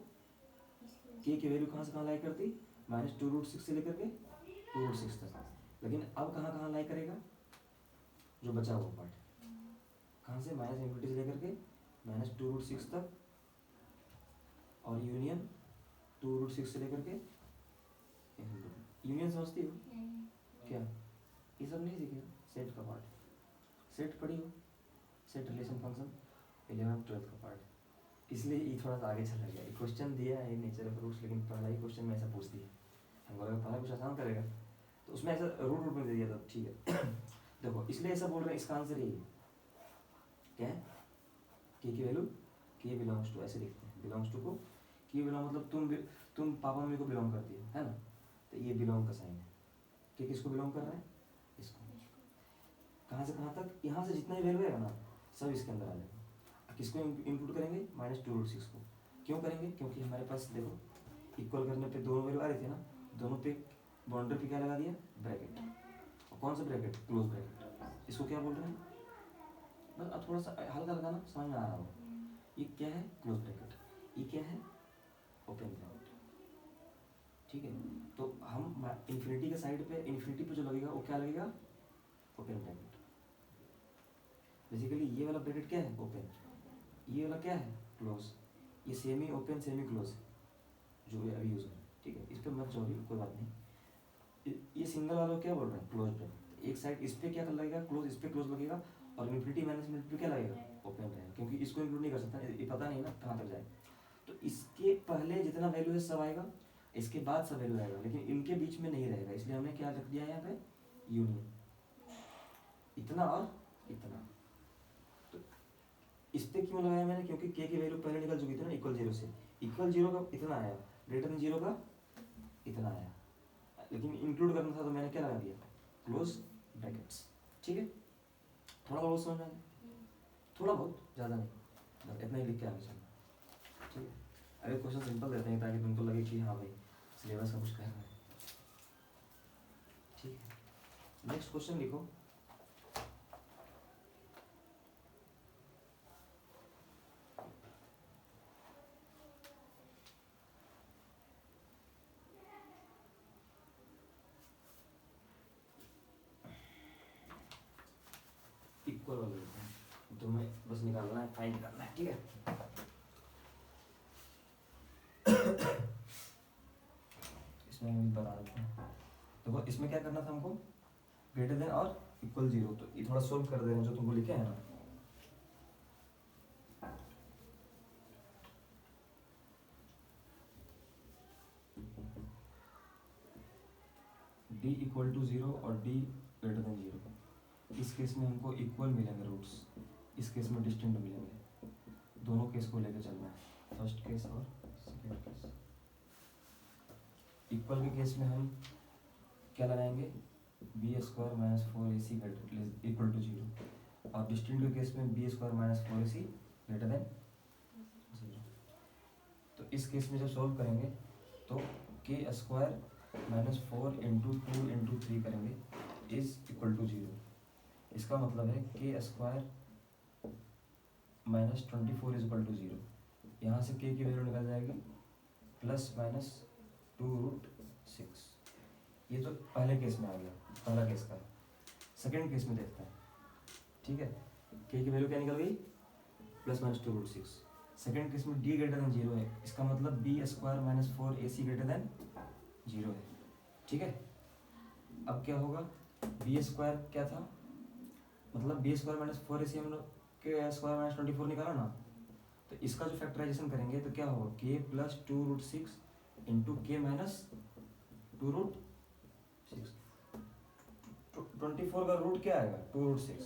के की वैल्यू कहाँ से कहाँ लाई करती? -2√6 से लेकर के 2√6 तक। लेकिन अब कहाँ कहाँ लाई करेगा? जो बचा हुआ पार्ट कहाँ से? -∞ से लेकर के -2√6 तक, और यूनियन 2√6 से लेकर के यूनियन समझती हो क्या? ये सब नहीं सीखे? सेट का पार्ट, सेट पढ़ी हो, set relation function 11th 12th का पार्ट, इसलिए ये थोड़ा सा आगे चला गया। क्वेश्चन दिया है नेचर ऑफ रूट्स, लेकिन पहला ही क्वेश्चन में ऐसा पूछ दिया, हमको लगा पहला कुछ आसान करेगा तो उसमें ऐसा रूट में दे दिया था, ठीक है। देखो इसलिए ऐसा बोल रहे हैं, इसका आंसर ये क्या है? के की वैल्यू के बिलोंग्स टू, ऐसे लिखते हैं, बिलोंग्स टू को के बिलोंग मतलब तुम पापा मम्मी को बिलोंग करती है ना, तो ये बिलोंग का साइन है। के किसको बिलोंग कर रहा है? इसको। कहाँ से कहाँ तक? यहाँ से जितना ही वैल्यू है ना सब इसके अंदर आ जाएगा। किसको इंक्लूड करेंगे? -2√6 को। क्यों करेंगे? क्योंकि हमारे पास देखो इक्वल करने पे दोनों वैल्यू आ रही थी ना, दोनों पे बाउंड्री पे क्या लगा दिया? ब्रैकेट। और कौन सा ब्रैकेट? Close bracket. इसको क्या बोल रहे हैं? बस अब थोड़ा सा हल्का हल्का ना समझ में आ रहा हो, ये क्या है? Close bracket. ये क्या है? Open bracket. ठीक है, तो हम इन्फिनिटी के साइड पे, इन्फिनिटी पे जो लगेगा वो क्या लगेगा? Open bracket. बेसिकली ये वाला ब्रैकेट क्या है? ओपन। ये वाला क्या है? क्लोज। ये सेमी ओपन सेमी क्लोज है जो अभी यूज हो रहा है, ठीक है, इस पर मत जाओ, कोई बात नहीं। ये सिंगल वाला क्या बोल रहे हैं? Close bracket. एक साइड इस पे क्या लगेगा? क्लोज। इस पे क्लोज लगेगा, और इन्फिनिटी माइनस इन्फिनिटी पे क्या लगेगा? ओपन रहेगा, क्योंकि इसको इंक्लूड नहीं कर सकता, ये पता नहीं ना कहाँ तक जाए। तो इसके पहले जितना वैल्यू है सब आएगा, इसके बाद सब वैल्यू आएगा, लेकिन इनके बीच में नहीं रहेगा, इसलिए हमने क्या रख दिया यहाँ पे? यूनियन। इतना और इतना। तो इस पे क्यों लगाया मैंने? क्योंकि के की वैल्यू पहले निकल चुकी थी ना इक्वल जीरो से। इक्वल जीरो का इतना आया, ग्रेटर देन जीरो का इतना आया, लेकिन इंक्लूड करना था तो मैंने क्या लगा दिया? Close brackets. ठीक है, थोड़ा बहुत समझ में आया? थोड़ा बहुत, ज़्यादा नहीं, बस इतना ही लिख के आगे चलना। ठीक है, अगर क्वेश्चन सिंपल देते हैं ताकि तुमको लगे कि हाँ भाई सिलेबस का कुछ करना है। ठीक है, नेक्स्ट क्वेश्चन लिखो। इक्वल वाले लेते हैं, तुम्हें बस निकालना है, फाइंड करना है, ठीक है। इसमें हम बता देते हैं, देखो इसमें क्या करना था हमको? ग्रेटर देन और इक्वल जीरो, तो ये थोड़ा सोल्व कर दे रहे हैं जो तुमको लिखे हैं ना। d इक्वल टू जीरो और d ग्रेटर देन जीरो, इस केस में हमको इक्वल मिलेंगे रूट्स, इस केस में डिस्टिंक्ट मिलेंगे। दोनों केस को लेकर चलना है, फर्स्ट केस और सेकेंड केस। इक्वल के केस में हम क्या लगाएंगे? b² - 4ac equal to zero, और डिस्टिंक्ट के केस में b² - 4ac greater than zero. तो इस केस में जब सॉल्व करेंगे तो k² - 4 इंटू 2 इंटू 3 करेंगे इज इक्वल टू जीरो। इसका मतलब है k² - 24 is equal to zero. यहाँ से k की वैल्यू निकल जाएगी ±2√6। ये तो पहले केस में आ गया, पहला केस का। सेकेंड केस में देखते हैं, ठीक है, k की वैल्यू क्या निकल गई? ±2√6। सेकेंड केस में d ग्रेटर देन जीरो है, इसका मतलब b² - 4ac greater than zero है, ठीक है। अब क्या होगा? b² क्या था? मतलब b² - 4ac हम लोग k² - 24 निकाला ना, तो इसका जो फैक्टराइजेशन करेंगे तो क्या होगा? k + 2√6 into k minus 2√6। 24 का रूट क्या आएगा? 2√6,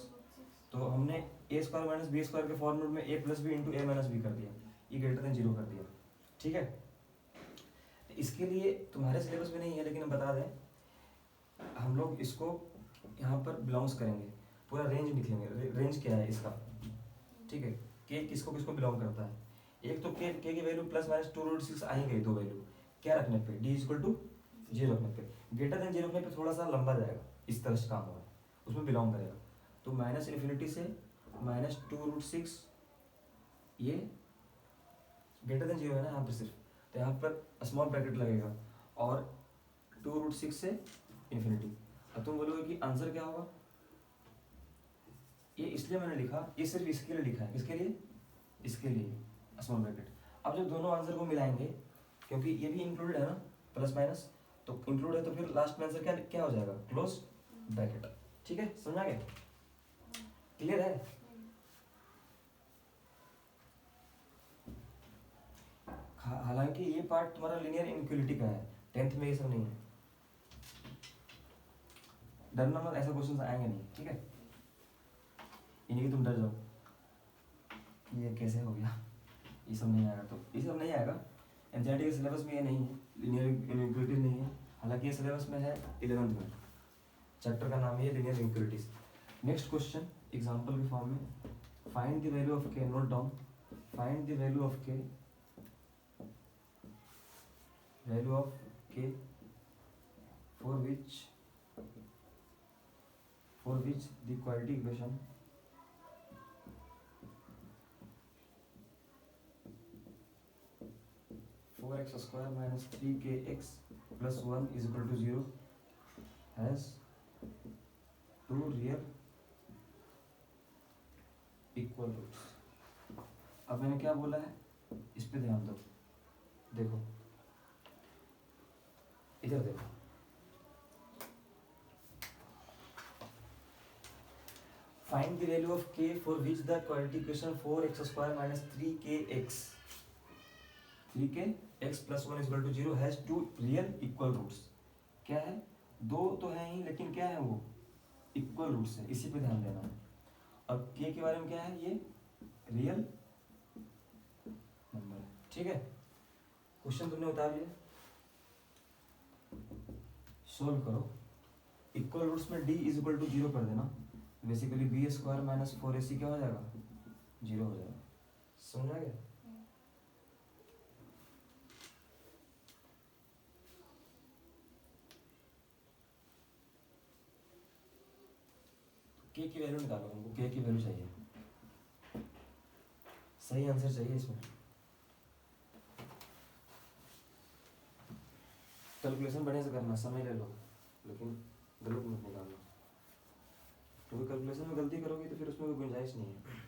तो तो हमने ए स्क्वायर माइनस बी स्क्वायर के फॉर्मेट में ए प्लस बी इंटू ए माइनस बी कर दिया, ये ग्रेटर देन 0 कर दिया। ठीक है, इसके लिए तुम्हारे सिलेबस में नहीं है लेकिन हम बता दें, हम लोग इसको यहाँ पर बिलोंग्स करेंगे, पूरा रेंज लिखेंगे, रेंज क्या है इसका। ठीक है, के किसको किसको बिलोंग करता है। एक तो के की वैल्यू प्लस माइनस 2√6 आ ही गई, दो वैल्यू क्या रखने पे, डी इक्वल टू 0 रखने पे। ग्रेटर देन 0 रखने पे थोड़ा सा लंबा जाएगा, इस तरह से काम होगा, उसमें बिलोंग करेगा। तो माइनस इन्फिनिटी से माइनस 2√6, ये ग्रेटर देन 0 है ना यहाँ पर सिर्फ, तो यहाँ पर स्मॉल ब्रैकेट लगेगा और 2√6 से इन्फिनिटी। अब तुम बोलोगे कि आंसर क्या होगा, ये इसलिए मैंने लिखा, ये सिर्फ इसके लिए लिखा है, किसके लिए, इसके लिए स्मॉल ब्रैकेट। अब जब दोनों आंसर को मिलाएंगे, क्योंकि ये भी इंक्लूडेड है ना प्लस माइनस, तो इंक्लूड है तो फिर लास्ट में आंसर क्या क्या हो जाएगा, क्लोज ब्रैकेट। ठीक है, समझ आ गया, क्लियर है। हालांकि ये पार्ट तुम्हारा लिनियर इनइक्वालिटी का है, 10th में ये सब नहीं है, डरना मत, ऐसा क्वेश्चन आएंगे नहीं। ठीक है, इन्हीं की तुम डर जाओ कि ये कैसे हो गया, ये सब नहीं आएगा, तो ये सब नहीं आएगा। एनसीईआरटी के सिलेबस में ये नहीं है, लिनियर इनइक्वालिटी नहीं है, हालांकि ये सिलेबस में है 11th में, चैप्टर का नाम है linear inequalities. Next question example के फॉर्म में, फाइंड द वैल्यू ऑफ के, note down, find the value of के, वैल्यू ऑफ के for which the quadratic equation four x square minus 3kx plus 1 is equal to 0 has two real equal roots। अब मैंने क्या बोला है, इस पे ध्यान दो, देखो इधर देखो, find the value of k for which the quadratic equation 4x square minus 3kx plus 1 is equal to 0 has two real equal roots। क्या है, दो तो है ही लेकिन क्या है वो, इक्वल रूट्स है, इसी पे ध्यान देना है। और k के बारे में क्या है, ये रियल नंबर है। ठीक है, क्वेश्चन तुमने उतार लिया, सोल्व करो। इक्वल रूट्स में d इज इक्वल टू 0 कर देना, basically B square minus 4ac क्या हो जाएगा, 0 हो जाएगा। समझ आ गया। के की वैल्यू निकालो, हमको के की वैल्यू चाहिए, सही आंसर चाहिए इसमें। कैलकुलेशन बढ़िया से करना, समय ले लो लेकिन गलत मत निकालना, क्योंकि कैलकुलेशन में गलती करोगे तो फिर उसमें कोई गुंजाइश नहीं है।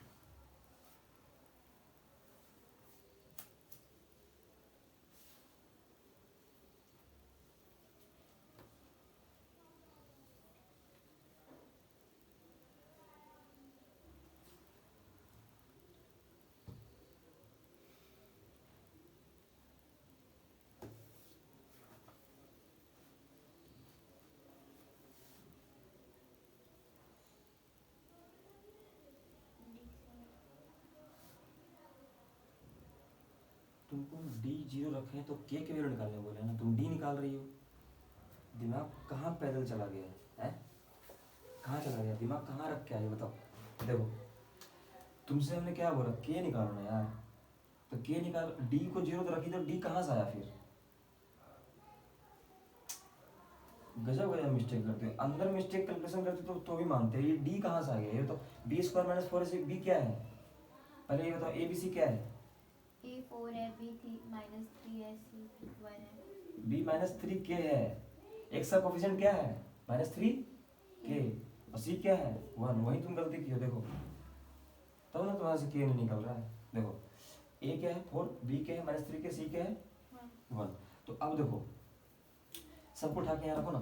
तुमको डी 0 रखे तो के की वैल्यू निकालने बोले ना, तुम डी निकाल रही हो, दिमाग कहाँ पैदल चला गया है, कहाँ चला गया दिमाग, कहाँ रख के आए बताओ। देखो तुमसे हमने क्या बोला, के निकालो ना यार, तो के निकाल, डी को 0 तो रखी, तो डी कहाँ से आया फिर, गजब गजब मिस्टेक करते हो, अंदर मिस्टेक कैलकुलेशन करते तो भी मानते हैं, ये डी कहाँ से आ गया, ये तो B square minus 4ac, B क्या है पहले ये बताओ, ए बी सी क्या है, ए 4 है, बी 3 माइनस 3 है, सी 1 है, बी माइनस 3k है, एक्स का कोफिशिएंट क्या है माइनस 3k, और सी क्या है 1, वही तुम गलती की हो, देखो तब ना तुम्हारे से के नहीं निकल रहा है। देखो ए क्या है 4, बी क्या है माइनस 3k, सी क्या है 1। तो अब देखो सबको उठा के यहाँ रखो ना,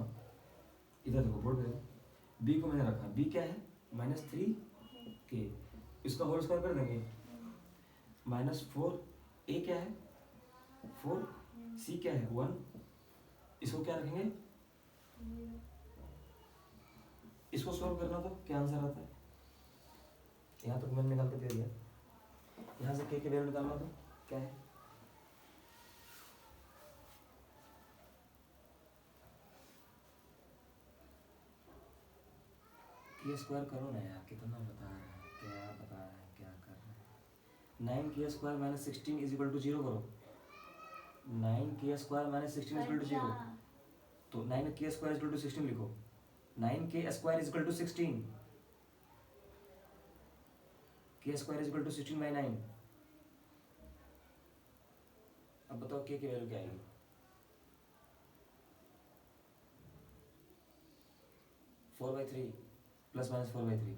इधर देखो बोर्ड पे, बी को मैंने रखा, बी क्या है माइनस 3k, इसका होल स्क्वायर कर देंगे, माइनस 4, ए क्या है 4, सी क्या है 1, इसको क्या रखेंगे, इसको सॉल्व करना तो क्या आंसर आता है, यहाँ तक मैंने निकाल के दे दिया। यहाँ से के वैल्यू निकालना तो क्या है, के स्क्वायर करो ना यार, कितना बता रहा है, क्या बता रहा है, क्या कर रहा है। 9k² minus 16 is equal to 0 करो। 9k² minus 16 is equal to 0, तो 9k² इज इक्वल टू 16 लिखो। 9k² is equal to 16, k square is equal to 16 by 9। अब बताओ k की वैल्यू क्या आएगी, 4/3 प्लस माइनस 4/3।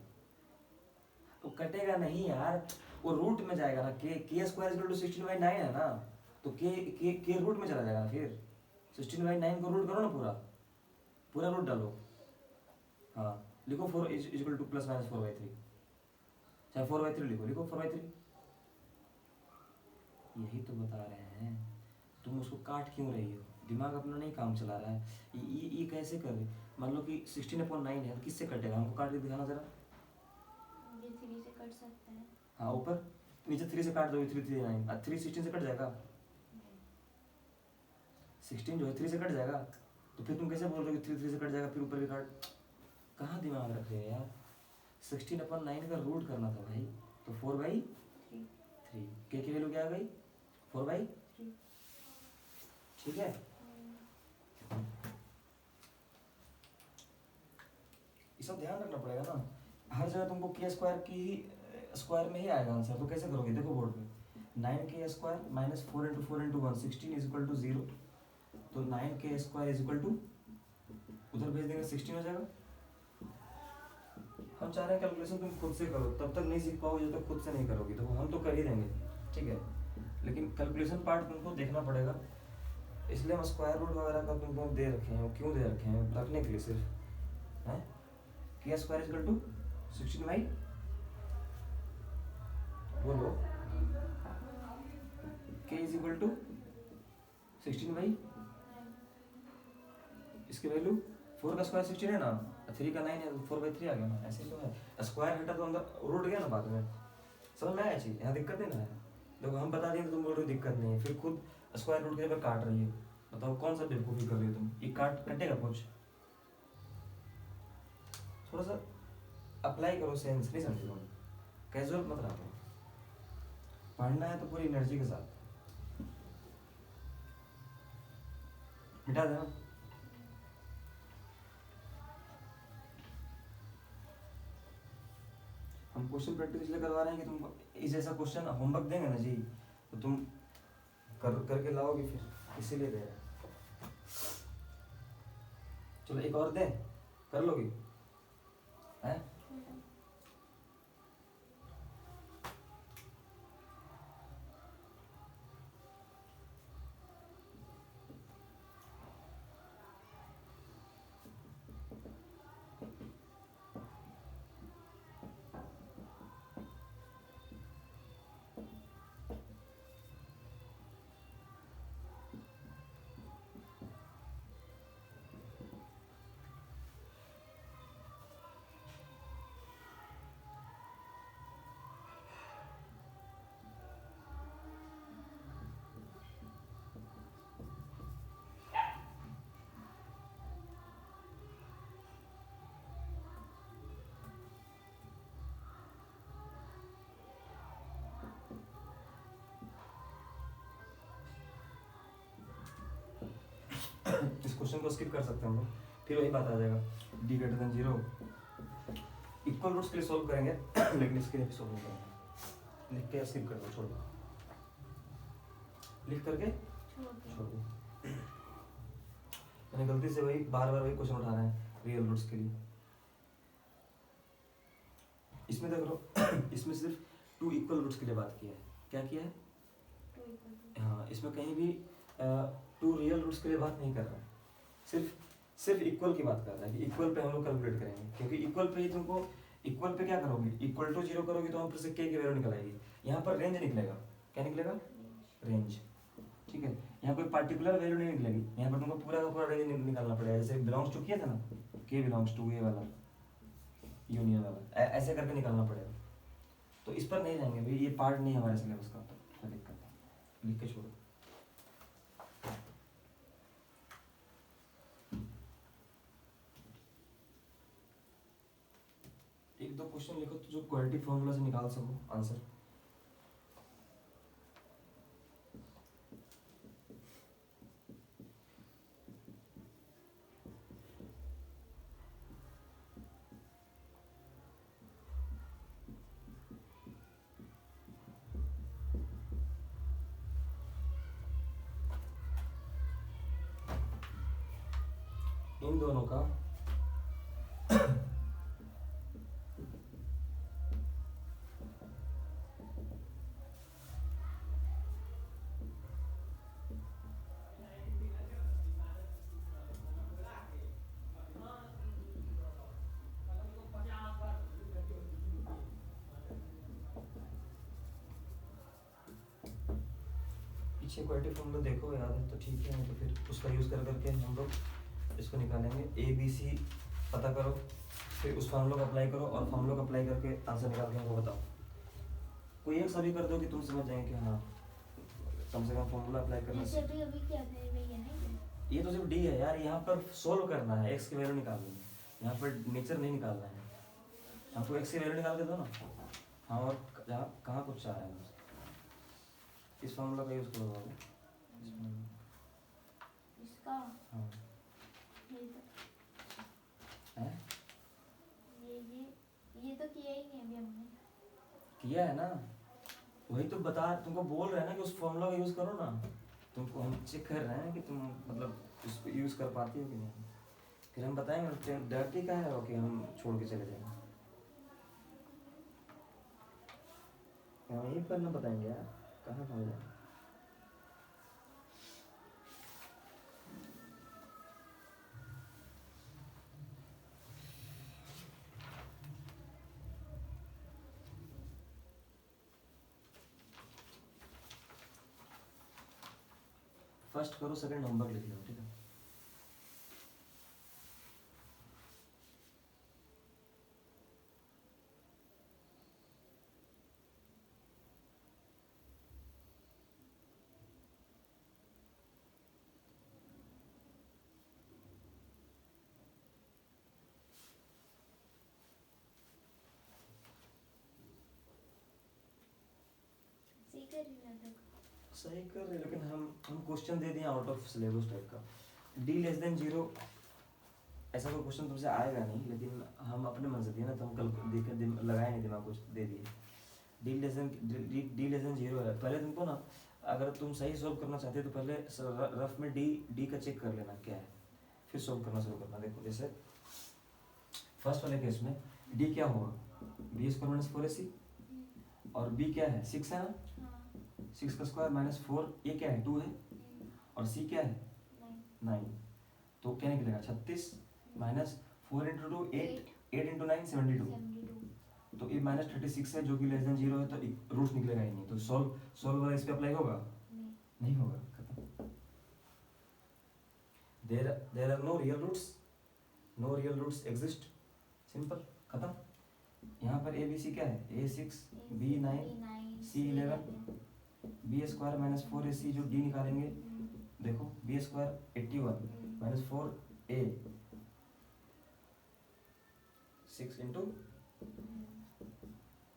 तो कटेगा नहीं यार, वो रूट में जाएगा ना, के स्क्वायर इज इक्वल टू 16/9 है ना, तो के रूट में चला जाएगा ना। फिर 16/9 को रूट करो ना, पूरा पूरा रूट डालो। हाँ लिखो 4 is equal two plus minus 4/3, चाहे 4/3 लिखो, लिखो 4/3। यही तो बता रहे हैं, तुम उसको काट क्यों रही हो, दिमाग अपना नहीं काम चला रहा है। ये कैसे कर रहे, मान लो कि 16/9 है, तो किससे कटेगा, हमको काट के दिखाना जरा। ये 3 से कट सकता है। हाँ ऊपर नीचे 3 से काट दो, 3 3 9, 3 16 से कट जाएगा, 16 जो है 3 से कट जाएगा। तो फिर तुम कैसे बोल रहे हो कि 3 से कट जाएगा, फिर ऊपर भी काट, कहाँ दिमाग रख रहे हो यार। 16/9 का रूट करना था भाई, तो 4/3 के की वैल्यू क्या आ गई, 4/3। ठीक है, ये सब ध्यान रखना पड़ेगा ना, हर जगह तुमको के स्क्वायर की ही स्क्वायर में ही आएगा आंसर। तो कैसे करोगे, देखो बोर्ड पे 9k² minus 4 into 4 into 1 16 is equal to 0, तो 9k² इज इक्वल टू, उधर भेज देंगे 16 हो जाएगा। हम चाह रहे हैं कैलकुलेशन तुम खुद से करो, तब तक नहीं सीख पाओगे जब तक खुद से नहीं करोगे। तो हम तो कर ही देंगे, ठीक है, लेकिन कैलकुलेशन पार्ट तुमको देखना पड़ेगा। इसलिए हम स्क्वायर रूट वगैरह का तुमको दे रखे हैं, क्यों दे रखे हैं, रखने के लिए सिर्फ है। K square is equal to 16 by, बोलो, k is equal to 16 by, इसकी वैल्यू 4 का स्क्वायर 16 है ना, 3 का 9 है, 4/3 आ गया ना। ऐसे तो है, स्क्वायर हटा तो अंदर रूट गया ना बाद में, समझ में आया चीज, यहाँ दिक्कत नहीं ना है। देखो हम बता देंगे, तुम बोल रहे हो दिक्कत नहीं है, फिर खुद स्क्वायर रूट की जगह काट रही है। बताओ कौन सा बेवकूफ़ी कर रही हो तुम, ये कटेगा कुछ, थोड़ा सा अप्लाई करो सेंस, नहीं समझे तुम, कैजुअल मत रहो। पढ़ना है तो पूरी एनर्जी के साथ, मिटा देना। हम क्वेश्चन प्रैक्टिस इसलिए करवा रहे हैं कि तुम इस जैसा क्वेश्चन होमवर्क देंगे ना जी, तो तुम करके लाओगे, फिर इसीलिए दे रहे हैं। चलो एक और दें, कर लोगे हैं। इस क्वेश्चन को स्किप कर सकते हैं हम लोग, फिर वही बात आ जाएगा, d greater than 0 equal roots के लिए सॉल्व करेंगे लेकिन इसके लिए भी सॉल्व नहीं करेंगे। लिख के स्किप कर दो, छोड़ दो, लिख करके छोड़ दो। मैंने गलती से वही बार बार वही क्वेश्चन उठा रहे हैं रियल रूट्स के लिए। इसमें देख लो इसमें सिर्फ 2 इक्वल रूट्स के लिए बात किया है, क्या किया है, हाँ, इसमें कहीं भी 2 रियल रूट्स के लिए बात नहीं कर रहा है, सिर्फ इक्वल की बात कर रहा है कि इक्वल पे हम लोग कैलकुलेट करेंगे, क्योंकि इक्वल पे ही तुमको, इक्वल पे क्या करोगे, इक्वल टू 0 करोगे तो हम फिर से के की वैल्यू निकल आएगी। यहाँ पर रेंज निकलेगा, क्या निकलेगा, रेंज, ठीक है। यहाँ कोई पार्टिकुलर वैल्यू नहीं निकलेगी, यहाँ पर तुमको पूरा का पूरा रेंज निकालना पड़ेगा। जैसे बिलोंग्स टू किया था ना, के बिलोंग्स टू ए वाला, यूनियन वाला, ऐसे करके निकालना पड़ेगा। तो इस पर नहीं जाएंगे भाई, ये पार्ट नहीं है हमारे सिलेबस का, तो कोई दिक्कत नहीं, लिख के छोड़ो। एक दो क्वेश्चन लिखो तो जो क्वालिटी फॉर्मूला से निकाल सको आंसर। इन दोनों का पीछे क्वालिटी फॉर्मूला देखो, याद है तो ठीक है, नहीं तो फिर उसका यूज़ कर करके हम लोग इसको निकालेंगे। ए बी सी पता करो, फिर उस फार्मूला को अप्लाई करो और फार्मूला को अप्लाई करके आंसर निकाल के हमको बताओ। कोई एक सभी कर दो कि तुम समझ जाएंगे कि हाँ कम से कम फार्मूला अप्लाई करना जैसे अभी क्या मेरे में ये नहीं है। ये तो सिर्फ डी है यार, यहाँ पर सोल्व करना है, एक्स की वैल्यू निकालनी है, यहाँ पर नेचर नहीं निकालना है। आपको एक्स की वैल्यू निकाल के दो ना। हाँ, और जहाँ कहाँ कुछ चाह रहे हैं इस फार्मूला का यूज़ करो बाबू। इसका हाँ ये तो है, ये तो किया ही नहीं अभी हमने। किया है ना, वही तो बता, तुमको बोल रहे हैं ना कि उस फॉर्मूला का यूज़ करो ना। तुमको हम चेक कर रहे हैं कि तुम मतलब उसको यूज़ कर पाती हो कि नहीं, फिर हम बताएंगे। डरती का है कि हम छोड़ के चले जाएंगे, हम यही पर ना बताएंगे यार, कहाँ भाग जाएंगे। फर्स्ट करो, सेकंड नंबर लिख लो, ठीक है। सही कर रही हूँ तक। सही कर रहे, लेकिन हम क्वेश्चन दे दिए आउट ऑफ सिलेबस टाइप का। डी लेस देन जीरो ऐसा कोई क्वेश्चन तुमसे आएगा नहीं, लेकिन हम अपने मन से दिए ना, तो हम कल देख लगाए नहीं, दिमाग कुछ दे दिए। डी लेस देन जीरो है। पहले तुमको ना, अगर तुम सही सॉल्व करना चाहते हो तो पहले रफ में डी का चेक कर लेना क्या है, फिर सॉल्व करना शुरू करना। देखो जैसे फर्स्ट वाले केस में डी क्या होगा, बी स्क्वायर माइनस 4ac, और बी क्या है 6 है ना, 6 का स्क्वायर माइनस 4, ये क्या है 2 है, और सी क्या है 9, तो क्या निकलेगा 36 माइनस 4 इंटू 2 8, 8 इंटू 9 72, तो ये माइनस 36 है जो कि लेस देन जीरो है, तो रूट्स निकलेगा ही नहीं, तो सॉल्व वाला इस पे अप्लाई होगा नहीं होगा, खत्म। There are no real roots exist, simple, खत्म। यहाँ पर ए बी सी क्या है, a6 b9 c11, B square minus 4ac जो डी निकालेंगे, देखो b square 81 minus 4a 6 into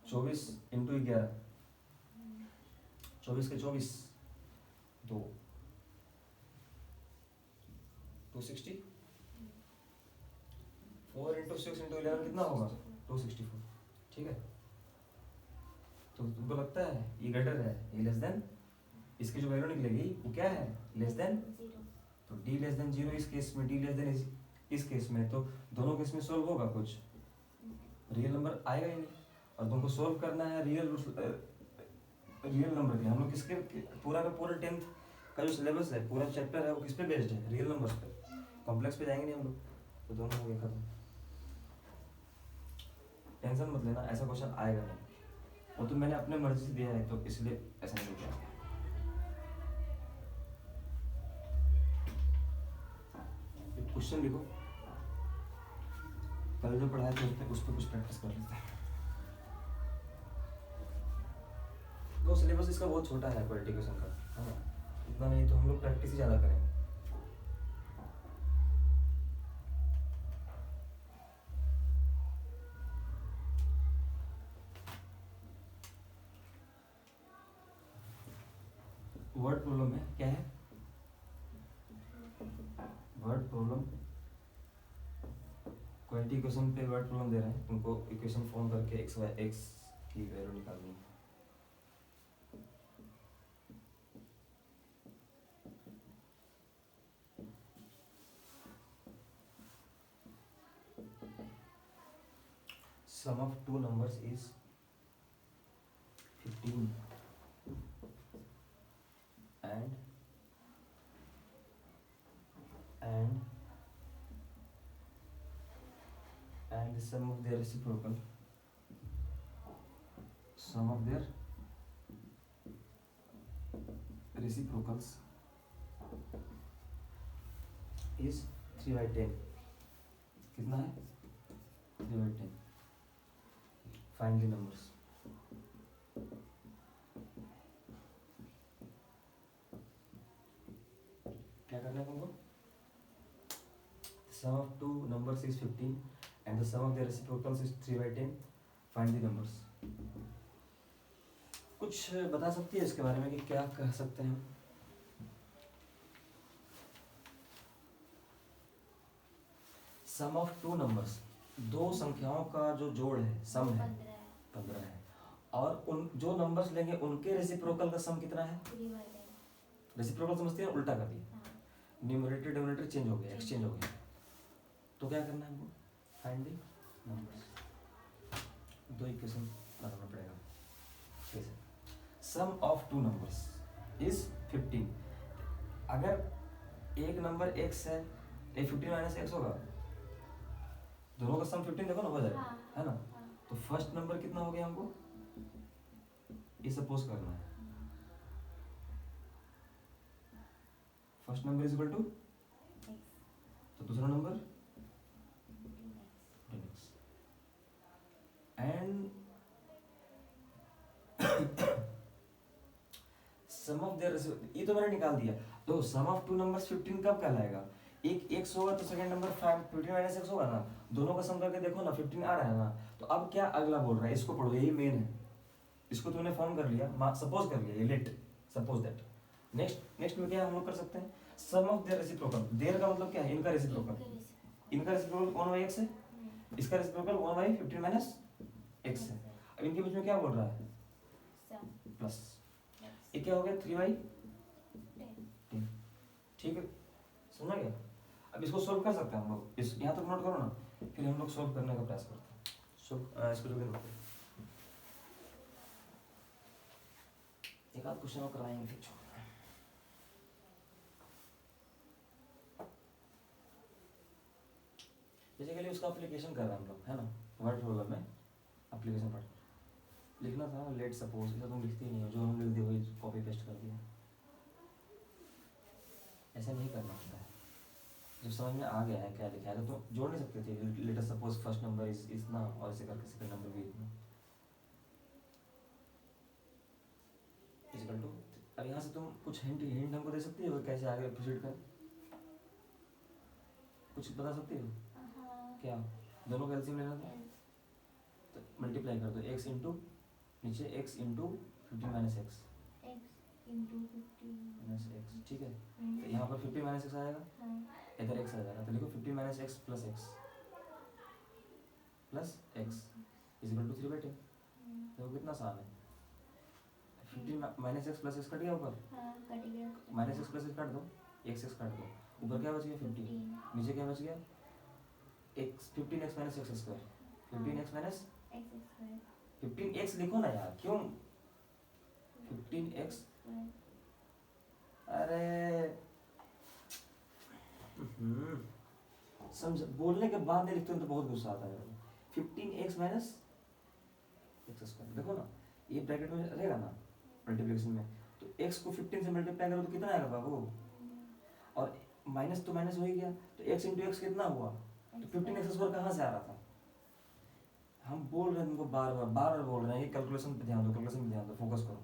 24 into 11, 24 के 24 2 260, 4 इंटू 6 इंटू 11 कितना होगा 264, ठीक है। तो तुमको लगता है ये ग्रेटर है, ये लेस देन, इसकी जो वैल्यू निकलेगी वो क्या है लेस देन, तो डी लेस देन जीरो इस केस में, डी लेस देन इस केस में, तो दोनों केस में सॉल्व होगा, कुछ रियल नंबर आएगा ही नहीं। और तुमको सॉल्व करना है रियल नंबर के। हम लोग किसके पूरा का पूरा 10th का जो सिलेबस है, पूरा चैप्टर है, वो किस पे बेस्ड है, रियल नंबर्स पे, कॉम्प्लेक्स पे जाएंगे नहीं हम लोग, तो दोनों हो गए खत्म। टेंशन मत लेना, ऐसा क्वेश्चन आएगा नहीं, वो तो मैंने अपने मर्जी से दिया है, तो इसलिए ऐसा नहीं किया। क्वेश्चन लिखो, कल जो पढ़ाया था उस पर कुछ प्रैक्टिस कर लेते हैं। वो सिलेबस इसका बहुत छोटा है क्वालिफिकेशन का, है ना, इतना नहीं तो हम लोग प्रैक्टिस ही ज़्यादा करेंगे। वर्ड प्रॉब्लम है, क्या है वर्ड प्रॉब्लम, क्वालिटी इक्वेशन पे वर्ड प्रॉब्लम दे रहे हैं, उनको इक्वेशन फॉर्म करके एक्स वाई एक्स की वैल्यू निकालनी है। Sum of two numbers is 15 and the sum of their reciprocals is 3/10। कितना है? 3/10। Find the numbers. क्या करना है तुमको? Sum of two numbers is 15 and the sum of their reciprocals is 3/10। Find the numbers। कुछ बता सकती है इसके बारे में कि क्या कह सकते हैं? सम ऑफ टू नंबर्स, दो संख्याओं का जो जोड़ है, सम है 15 है, और उन जो नंबर्स लेंगे उनके रेसिप्रोकल का सम कितना है? रेसिप्रोकल समझते हैं, उल्टा कर दिया, न्यूमरेटर डिनोमिनेटर चेंज हो गया, एक्सचेंज हो गया। तो क्या करना है हमको? Find the numbers. दो इक्वेशन बनाना पड़ेगा। कैसे? सम ऑफ टू नंबर्स इज 15। अगर एक नंबर x है, ये 15 माइनस x होगा, दोनों का सम 15 देखो ना हो जाएगा, है ना। तो फर्स्ट नंबर कितना हो गया हमको? ये सपोज करना है, first number is equal to, तो दूसरा number and sum of their, ये तो मैंने निकाल दिया। तो सम ऑफ टू नंबर्स 15 कब कहलाएगा? एक x होगा तो सेकंड नंबर 15 माइनस x होगा ना, दोनों का सम करके देखो ना 15 आ रहा है ना। तो अब क्या अगला बोल रहा है, इसको पढ़ो, यही मेन है। इसको तुमने फॉर्म कर लिया, सपोज कर लिया, ये लेट सपोज दैट। नेक्स्ट में क्या हम लोग कर सकते हैं? सम ऑफ देयर रेसिप्रोकल। देयर का मतलब क्या है? इनका रेसिप्रोकल। इनका रेसिप्रोकल 1/x है, इसका रेसिप्रोकल 1/15 माइनस x है। अब इनके बीच में क्या बोल रहा है? प्लस। ये क्या हो गया? 3/10। ठीक है, समझ गया? अब इसको सोल्व कर सकते हैं हम लोग, इस यहाँ तक नोट करो ना, फिर हम लोग सोल्व करने का प्रयास करते हैं। इसको जो एक आध क्वेश्चन और कराएंगे फिर छोड़। बेसिकली उसका एप्लीकेशन कर रहे हैं हम लोग, है ना, वर्ड प्रॉब्लम में एप्लीकेशन पढ़ लिखना था। लेट सपोज, ऐसा तुम लिखते ही नहीं हो, जो हम लिख दिए वही कॉपी पेस्ट कर दिया। ऐसा नहीं करना होता है। जब समझ में आ गया है क्या लिखा है तो जोड़ नहीं सकते थे। Let us suppose first number is इतना, और ऐसे करके सेकंड नंबर भी इतना इक्वल टू। अब यहाँ से तुम कुछ हिंट हमको दे सकती हो कैसे आगे प्रोसीड करें? कुछ बता सकती हो? क्या? दोनों का एलसीएम लेना था, तो मल्टीप्लाई कर दो, x इंटू नीचे x इंटू 15 माइनस एक्स, ठीक है। तो यहाँ पर 15 माइनस एक्स आएगा, इधर x आ जाएगा, तो लिखो 15 minus x plus x is equal to 3/10। देखो कितना आसान है। 15 minus x plus x cut गया ऊपर, माइनस एक्स प्लस एक्स काट दो, एक्स काट दो, ऊपर क्या बच गया? 15, नीचे क्या बच गया? x 15x minus x square, 15x minus 15x लिखो ना यार, क्यों 15x? अरे समझ, बोलने के बाद नहीं लिखते तो बहुत गुस्सा आता है। 15x माइनस एक्स स्क्वायर, देखो ना ये ब्रैकेट में रहेगा ना मल्टीप्लिकेशन में, तो x को 15 से मल्टीप्लाई करो तो कितना आएगा बाबू? और माइनस तो माइनस हो ही गया, तो x इंटू एक्स कितना हुआ? तो 15x स्क्वायर कहाँ से आ रहा था? हम बोल रहे हैं तुमको बार बार बोल रहे हैं कि कैलकुलेशन पे ध्यान दो, कैलकुलेशन पे ध्यान दो, फोकस करो।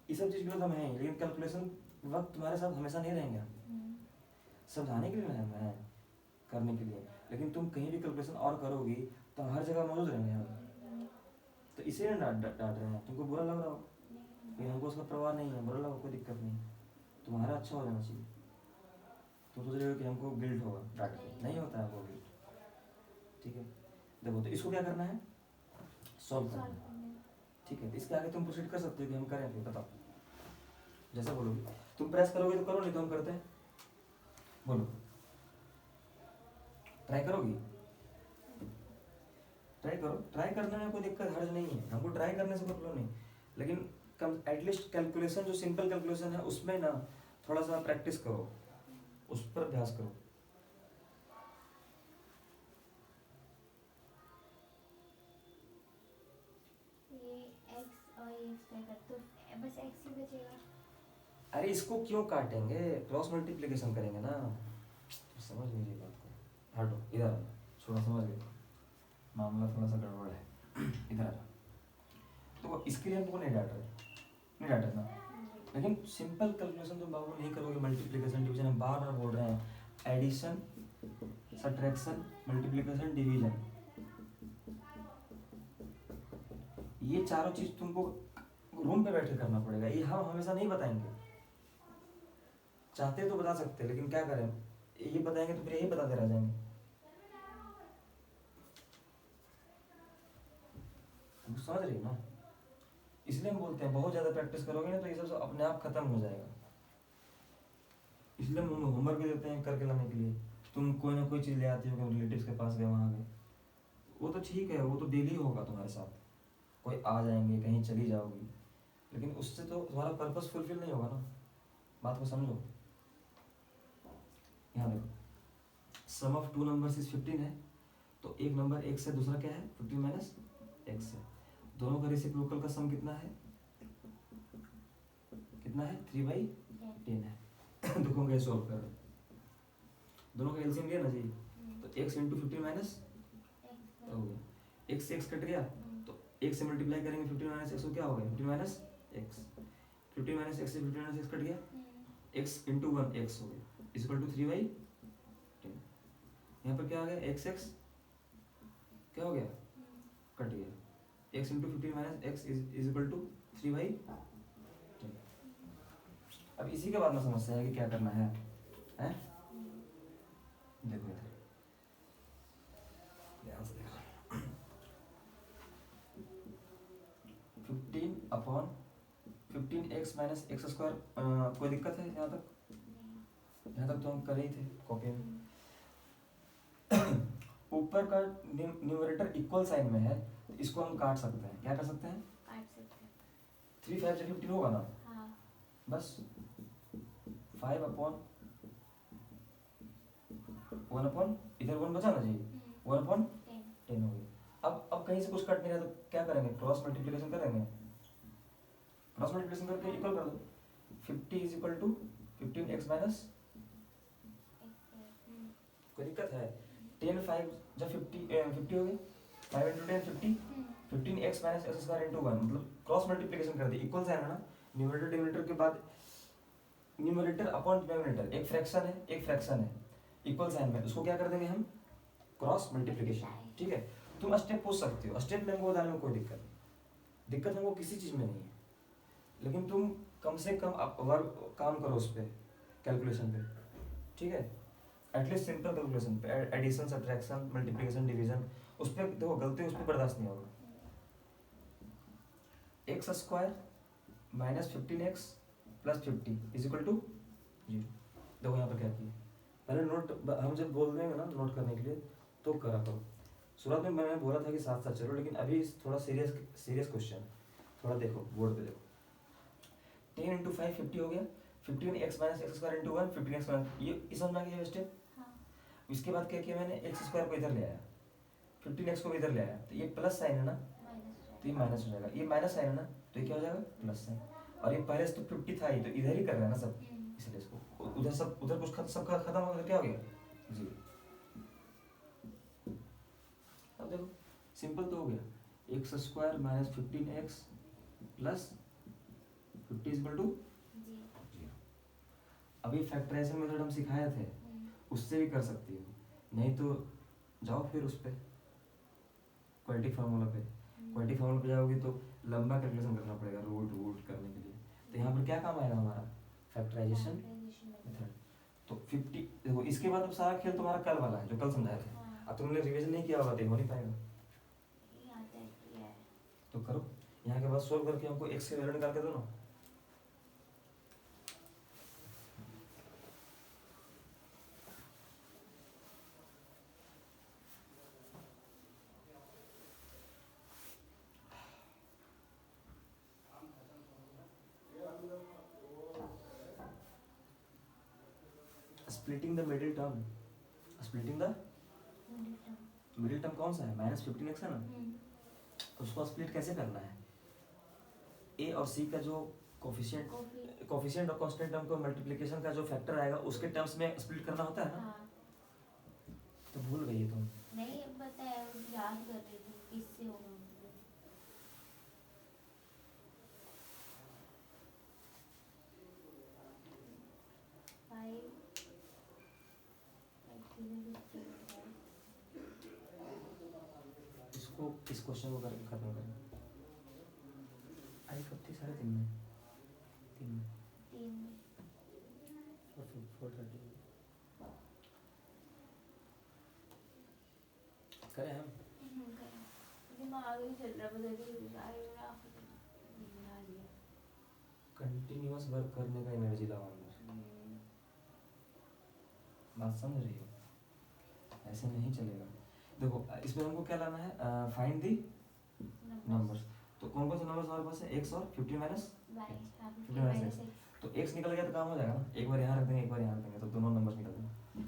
ये सब चीज़ के लिए तो हम हैं, लेकिन कैलकुलेशन वक्त तुम्हारे साथ हमेशा नहीं रहेंगे हम, समझाने के लिए हम हैं, करने के लिए। लेकिन तुम कहीं भी कैलकुलेशन और करोगी तो हम हर जगह मौजूद रहेंगे हम, तो इसीलिए डांट रहे हैं। तुमको बुरा लग रहा हो, लेकिन हमको उसका परवाह नहीं है, बुरा लगा कोई दिक्कत नहीं, तुम्हारा अच्छा हो जाना चाहिए। तुम सोच रहे हो कि हमको गिल्ट होगा डांट के, नहीं होता है वो गिल्ट। ठीक है, देखो तो इसको क्या करना है, सॉल्व करना है। ठीक है, इसके आगे तुम प्रोसीड कर सकते हो कि हम करें, फिर बताओ जैसा बोलोगे। तुम प्रेस करोगे तो करो, नहीं तो हम करते हैं, बोलो। ट्राई करोगी, ट्राई करो, ट्राई करने में कोई दिक्कत हर्ज नहीं है, हमको ट्राई करने से कोई प्रॉब्लम नहीं, लेकिन कम एटलीस्ट कैलकुलेशन जो सिंपल कैलकुलेशन है उसमें ना थोड़ा सा प्रैक्टिस करो, उस पर अभ्यास करो। ये x और ये x का तो बस x ही बचेगा। अरे इसको क्यों काटेंगे, क्रॉस मल्टीप्लिकेशन करेंगे ना, तो समझ नहीं रही बात को। हटो इधर आ, थोड़ा समझ गए, मामला थोड़ा सा गड़बड़ है, इधर आ। तो इसके लिए हमको नहीं डांट रहे, नहीं डांट रहे ना, लेकिन सिंपल कैलकुलेशन तो बाबू नहीं करोगे, मल्टीप्लिकेशन डिवीजन हम बार बार बोल रहे हैं, एडिशन सब्ट्रैक्शन मल्टीप्लिकेशन डिवीजन, ये चारों चीज तुमको रूम पे बैठ के करना पड़ेगा, ये हम हमेशा नहीं बताएंगे। चाहते तो बता सकते हैं, लेकिन क्या करें, ये बताएंगे तो फिर यही बताते रह जाएंगे। समझ रही ना, इसलिए हम बोलते हैं बहुत ज़्यादा प्रैक्टिस करोगे ना तो ये सब अपने आप खत्म हो जाएगा। इसलिए हम होमवर्क भी देते हैं करके लाने के लिए। तुम कोई ना कोई चीज़ ले आती हो, रिलेटिव्स के पास गए, वहाँ गए, वो तो ठीक है, वो तो डेली होगा तुम्हारे साथ, कोई आ जाएंगे, कहीं चली जाओगी, लेकिन उससे तो तुम्हारा पर्पस फुलफिल नहीं होगा ना, बात को समझो। यहाँ देखो, सम ऑफ टू नंबर्स इज 15 है, तो एक नंबर एक से, दूसरा क्या है 15 माइनस एक्स है, दोनों का रेसिप्रोकल का सम कितना है, कितना है 3/10 है। देखो कैसे सॉल्व कर रहे, दोनों का एलसीएम लिया ना जी, तो x इंटू 15 माइनस हो गया, x से x कट गया, तो x से मल्टीप्लाई करेंगे 15 माइनस एक्स, क्या हो गया 15 माइनस एक्स, 15 माइनस एक्स से 15 माइनस एक्स कट गया, x इंटू 1 एक्स हो गया इक्वल टू 3/10। यहाँ पर क्या आ गया x x क्या हो गया, कट गया, x into 15 minus x is equal to 3/10। अब इसी के बाद में समस्या है कि क्या करना है, हैं? देखो इधर ध्यान से देखो, 15/15x माइनस एक्स स्क्वायर, कोई दिक्कत है यहाँ तक? यहाँ तक तो हम कर ही थे कॉपी में। ऊपर का न्यूमरेटर इक्वल साइन में है, तो इसको हम काट सकते हैं, क्या कर सकते हैं, काट सकते हैं, 3 5 से 15 होगा ना, हाँ बस 5/1 इधर 1 बचा ना जी, 1/10 हो गया। अब कहीं से कुछ कट नहीं रहा तो क्या करेंगे, क्रॉस मल्टीप्लिकेशन करेंगे, क्रॉस मल्टीप्लिकेशन करके इक्वल कर दो, 50 is equal to 15x minus, कोई दिक्कत है, 10 5 जब 50 हो गए, 5 into 10 50, 15x minus x square into 1, मतलब क्रॉस मल्टीप्लिकेशन कर दी, इक्वल साइन है ना, न्यूमरेटर डिनोमिनेटर के बाद न्यूमरेटर अपॉन डिनोमिनेटर, एक फ्रैक्शन है एक फ्रैक्शन है, इक्वल साइन में, उसको क्या कर देंगे हम, क्रॉस मल्टीप्लिकेशन। ठीक है, तुम स्टेप पूछ सकते हो, स्टेप में हमको बताने में कोई दिक्कत नहीं, दिक्कत हमको किसी चीज़ में नहीं है, लेकिन तुम कम से कम वर्क काम करो उस पर, कैलकुलेशन पे, ठीक है, एटलीस्ट सिंपल कैलकुलेशन पे, एडिशन सब्ट्रैक्शन मल्टीप्लिकेशन डिवीजन, उस पर देखो गलती उस पर बर्दाश्त नहीं होगा। X square minus 15x plus 50 is equal to 0। देखो यहाँ पर क्या किया, मैंने नोट, हम जब बोल देंगे ना नोट करने के लिए तो करा करो। शुरुआत में मैंने बोला था कि साथ साथ चलो, लेकिन अभी थोड़ा सीरियस क्वेश्चन, थोड़ा देखो बोर्ड पे देखो, 10 इंटू 5 50 हो गया, 15x minus x square into 1 15x minus, ये समझ में आ गया स्टेप। इसके बाद क्या किया मैंने, एक्स स्क्वायर को इधर ले आया, 15x को इधर ले आया, तो ये प्लस साइन है ना, तो ये माइनस हो जाएगा, ये माइनस साइन है ना, तो ये क्या हो जाएगा प्लस साइन, और ये पहले से तो 50 था ही, तो इधर ही कर रहा है ना सब, इसलिए इसको उधर सब, उधर कुछ सब खत्म हो गया, क्या हो गया 0। अब देखो सिंपल तो हो गया, x square minus 15x plus 50 equal to जी 0। अभी फैक्टराइजेशन मेथड हम सिखाए थे, उससे भी कर सकती हो, नहीं तो जाओ फिर उस पर क्वालिटी फार्मूला पे। क्वालिटी फार्मूला पे जाओगे तो लंबा कैलकुलेशन करना पड़ेगा रूट वूट करने के लिए। तो यहाँ पर क्या काम आएगा हमारा फैक्टराइजेशन मेथड। तो 50 देखो, इसके बाद अब सारा खेल तुम्हारा कल वाला है जो कल समझाए थे। अब तुमने रिवीजन नहीं किया होगा तो हो नहीं पाएगा। तो करो, यहाँ के बाद सोल्व करके हमको x के वैल्यू निकाल के दो ना। Splitting the middle term, splitting the middle term कौन सा है, -15x है ना। उसको स्प्लिट कैसे करना है, a और c का जो कोफिशिएंट और कांस्टेंट टर्म को मल्टीप्लिकेशन का जो फैक्टर आएगा उसके टर्म्स में स्प्लिट करना होता है ना। तो भूल गई तुम। नहीं पता है, याद कर रही थी किससे होगा। इसको इस क्वेश्चन को करके खत्म करें। आई कब थी, 3:30 में, 3 में और फिर 4:30 करें हम। दिमाग ही चल रहा है, कंटिन्यूअस वर्क करने का एनर्जी लाओ अंदर। बात समझ रही हो, ऐसे नहीं चलेगा। देखो इसमें हमको क्या लाना है, फाइंड दी नंबर्स। तो कौन कौन से नंबर्स हमारे पास है, x और 15 माइनस x। तो x निकल गया तो काम हो जाएगा ना, एक बार यहाँ रख देंगे एक बार यहाँ रख देंगे तो दोनों नंबर्स निकल जाएंगे।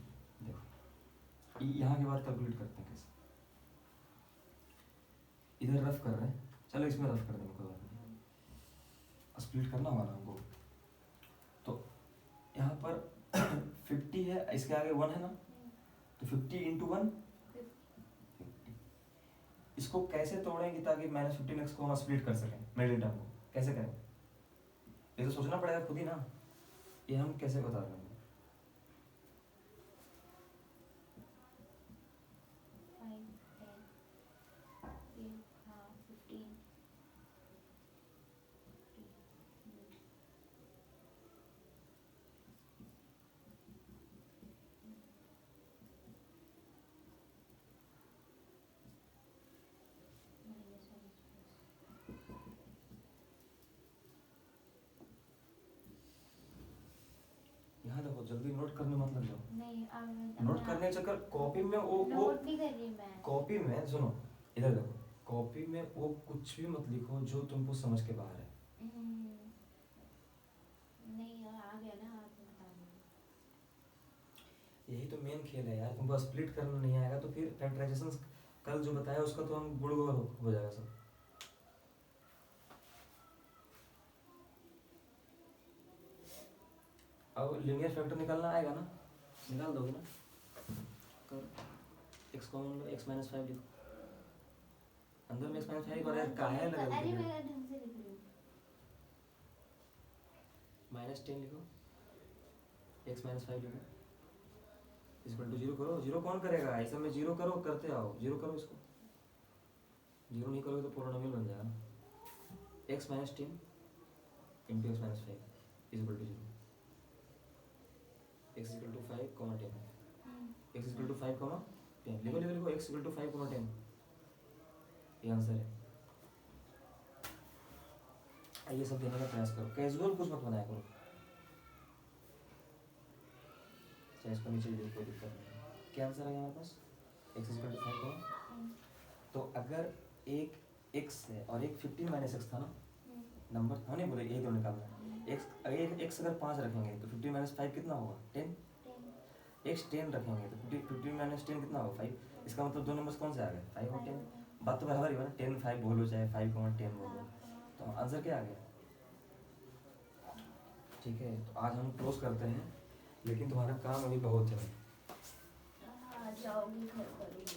देखो यहाँ के बाद कैलकुलेट करते हैं कैसे। इधर रफ कर रहे हैं, चलो इसमें रफ कर देंगे, कोई बात नहीं। स्प्लिट करना होगा ना हमको। तो यहाँ पर 50 है, इसके आगे 1 है ना, तो 50 × 1 इसको कैसे तोड़ेंगे ताकि -15x को हम स्प्लिट कर सकें मिडिल टर्म को, कैसे करें ये तो सोचना पड़ेगा खुद ही ना, ये हम कैसे बता देंगे। यहाँ देखो जल्दी नोट करने मत लग जाओ। नहीं नोट करने के चक्कर कॉपी में वो नोट भी कर रही मैं। कॉपी में सुनो, इधर देखो, कॉपी में वो कुछ भी मत लिखो जो तुमको समझ के बाहर है। नहीं आ गया ना, आप बता दो। यही तो मेन खेल है यार, तुमको स्प्लिट करना नहीं आएगा तो फिर फैक्टराइजेशन कल जो बताया उसका तो हम गुड़ हो जाएगा सब। अब लीनियर फैक्टर निकालना आएगा ना, निकाल दोगे ना, कर x कॉमन लो, x - 5 लिखो अंदर में, x - 5 और काहे लगा अरे दिया, मैं ढंग से लिख रही हूँ। -10 लिखो, x - 5 लिखो, इक्वल टू 0 करो। 0 कौन करेगा, ऐसा में 0 करो, करते आओ 0 करो, इसको 0 नहीं करोगे तो पोलिनोमियल बन जाएगा ना। x - 10 × x - 5 equal to 0, x = 5, 10 x = 5, 10 लिखो लिखो लिखो, x = 5, 10 ये आंसर है। ये सब देने का प्रयास करो, कैजुअल कुछ मत बनाया करो, चाहे इसको नीचे लिखो कोई दिक्कत नहीं। क्या आंसर है हमारे पास, x = 5। तो अगर एक x है और एक 15 - x था ना, नंबर होने बोले यही तो निकालना है। x अगर 5 रखेंगे तो 15 - 5 कितना होगा, 10। x 10 रखेंगे तो 15 - 10 कितना होगा, 5। इसका मतलब दो नंबर्स कौन से आ गए, 5 और 10। बात तो बराबर ही है ना, 10 5 बोलो चाहे 5, 10 बोलो, तो आंसर क्या आ गया। ठीक है, तो आज हम क्लोज करते हैं, लेकिन तुम्हारा काम अभी बहुत है। जाओगी घर करूँगी।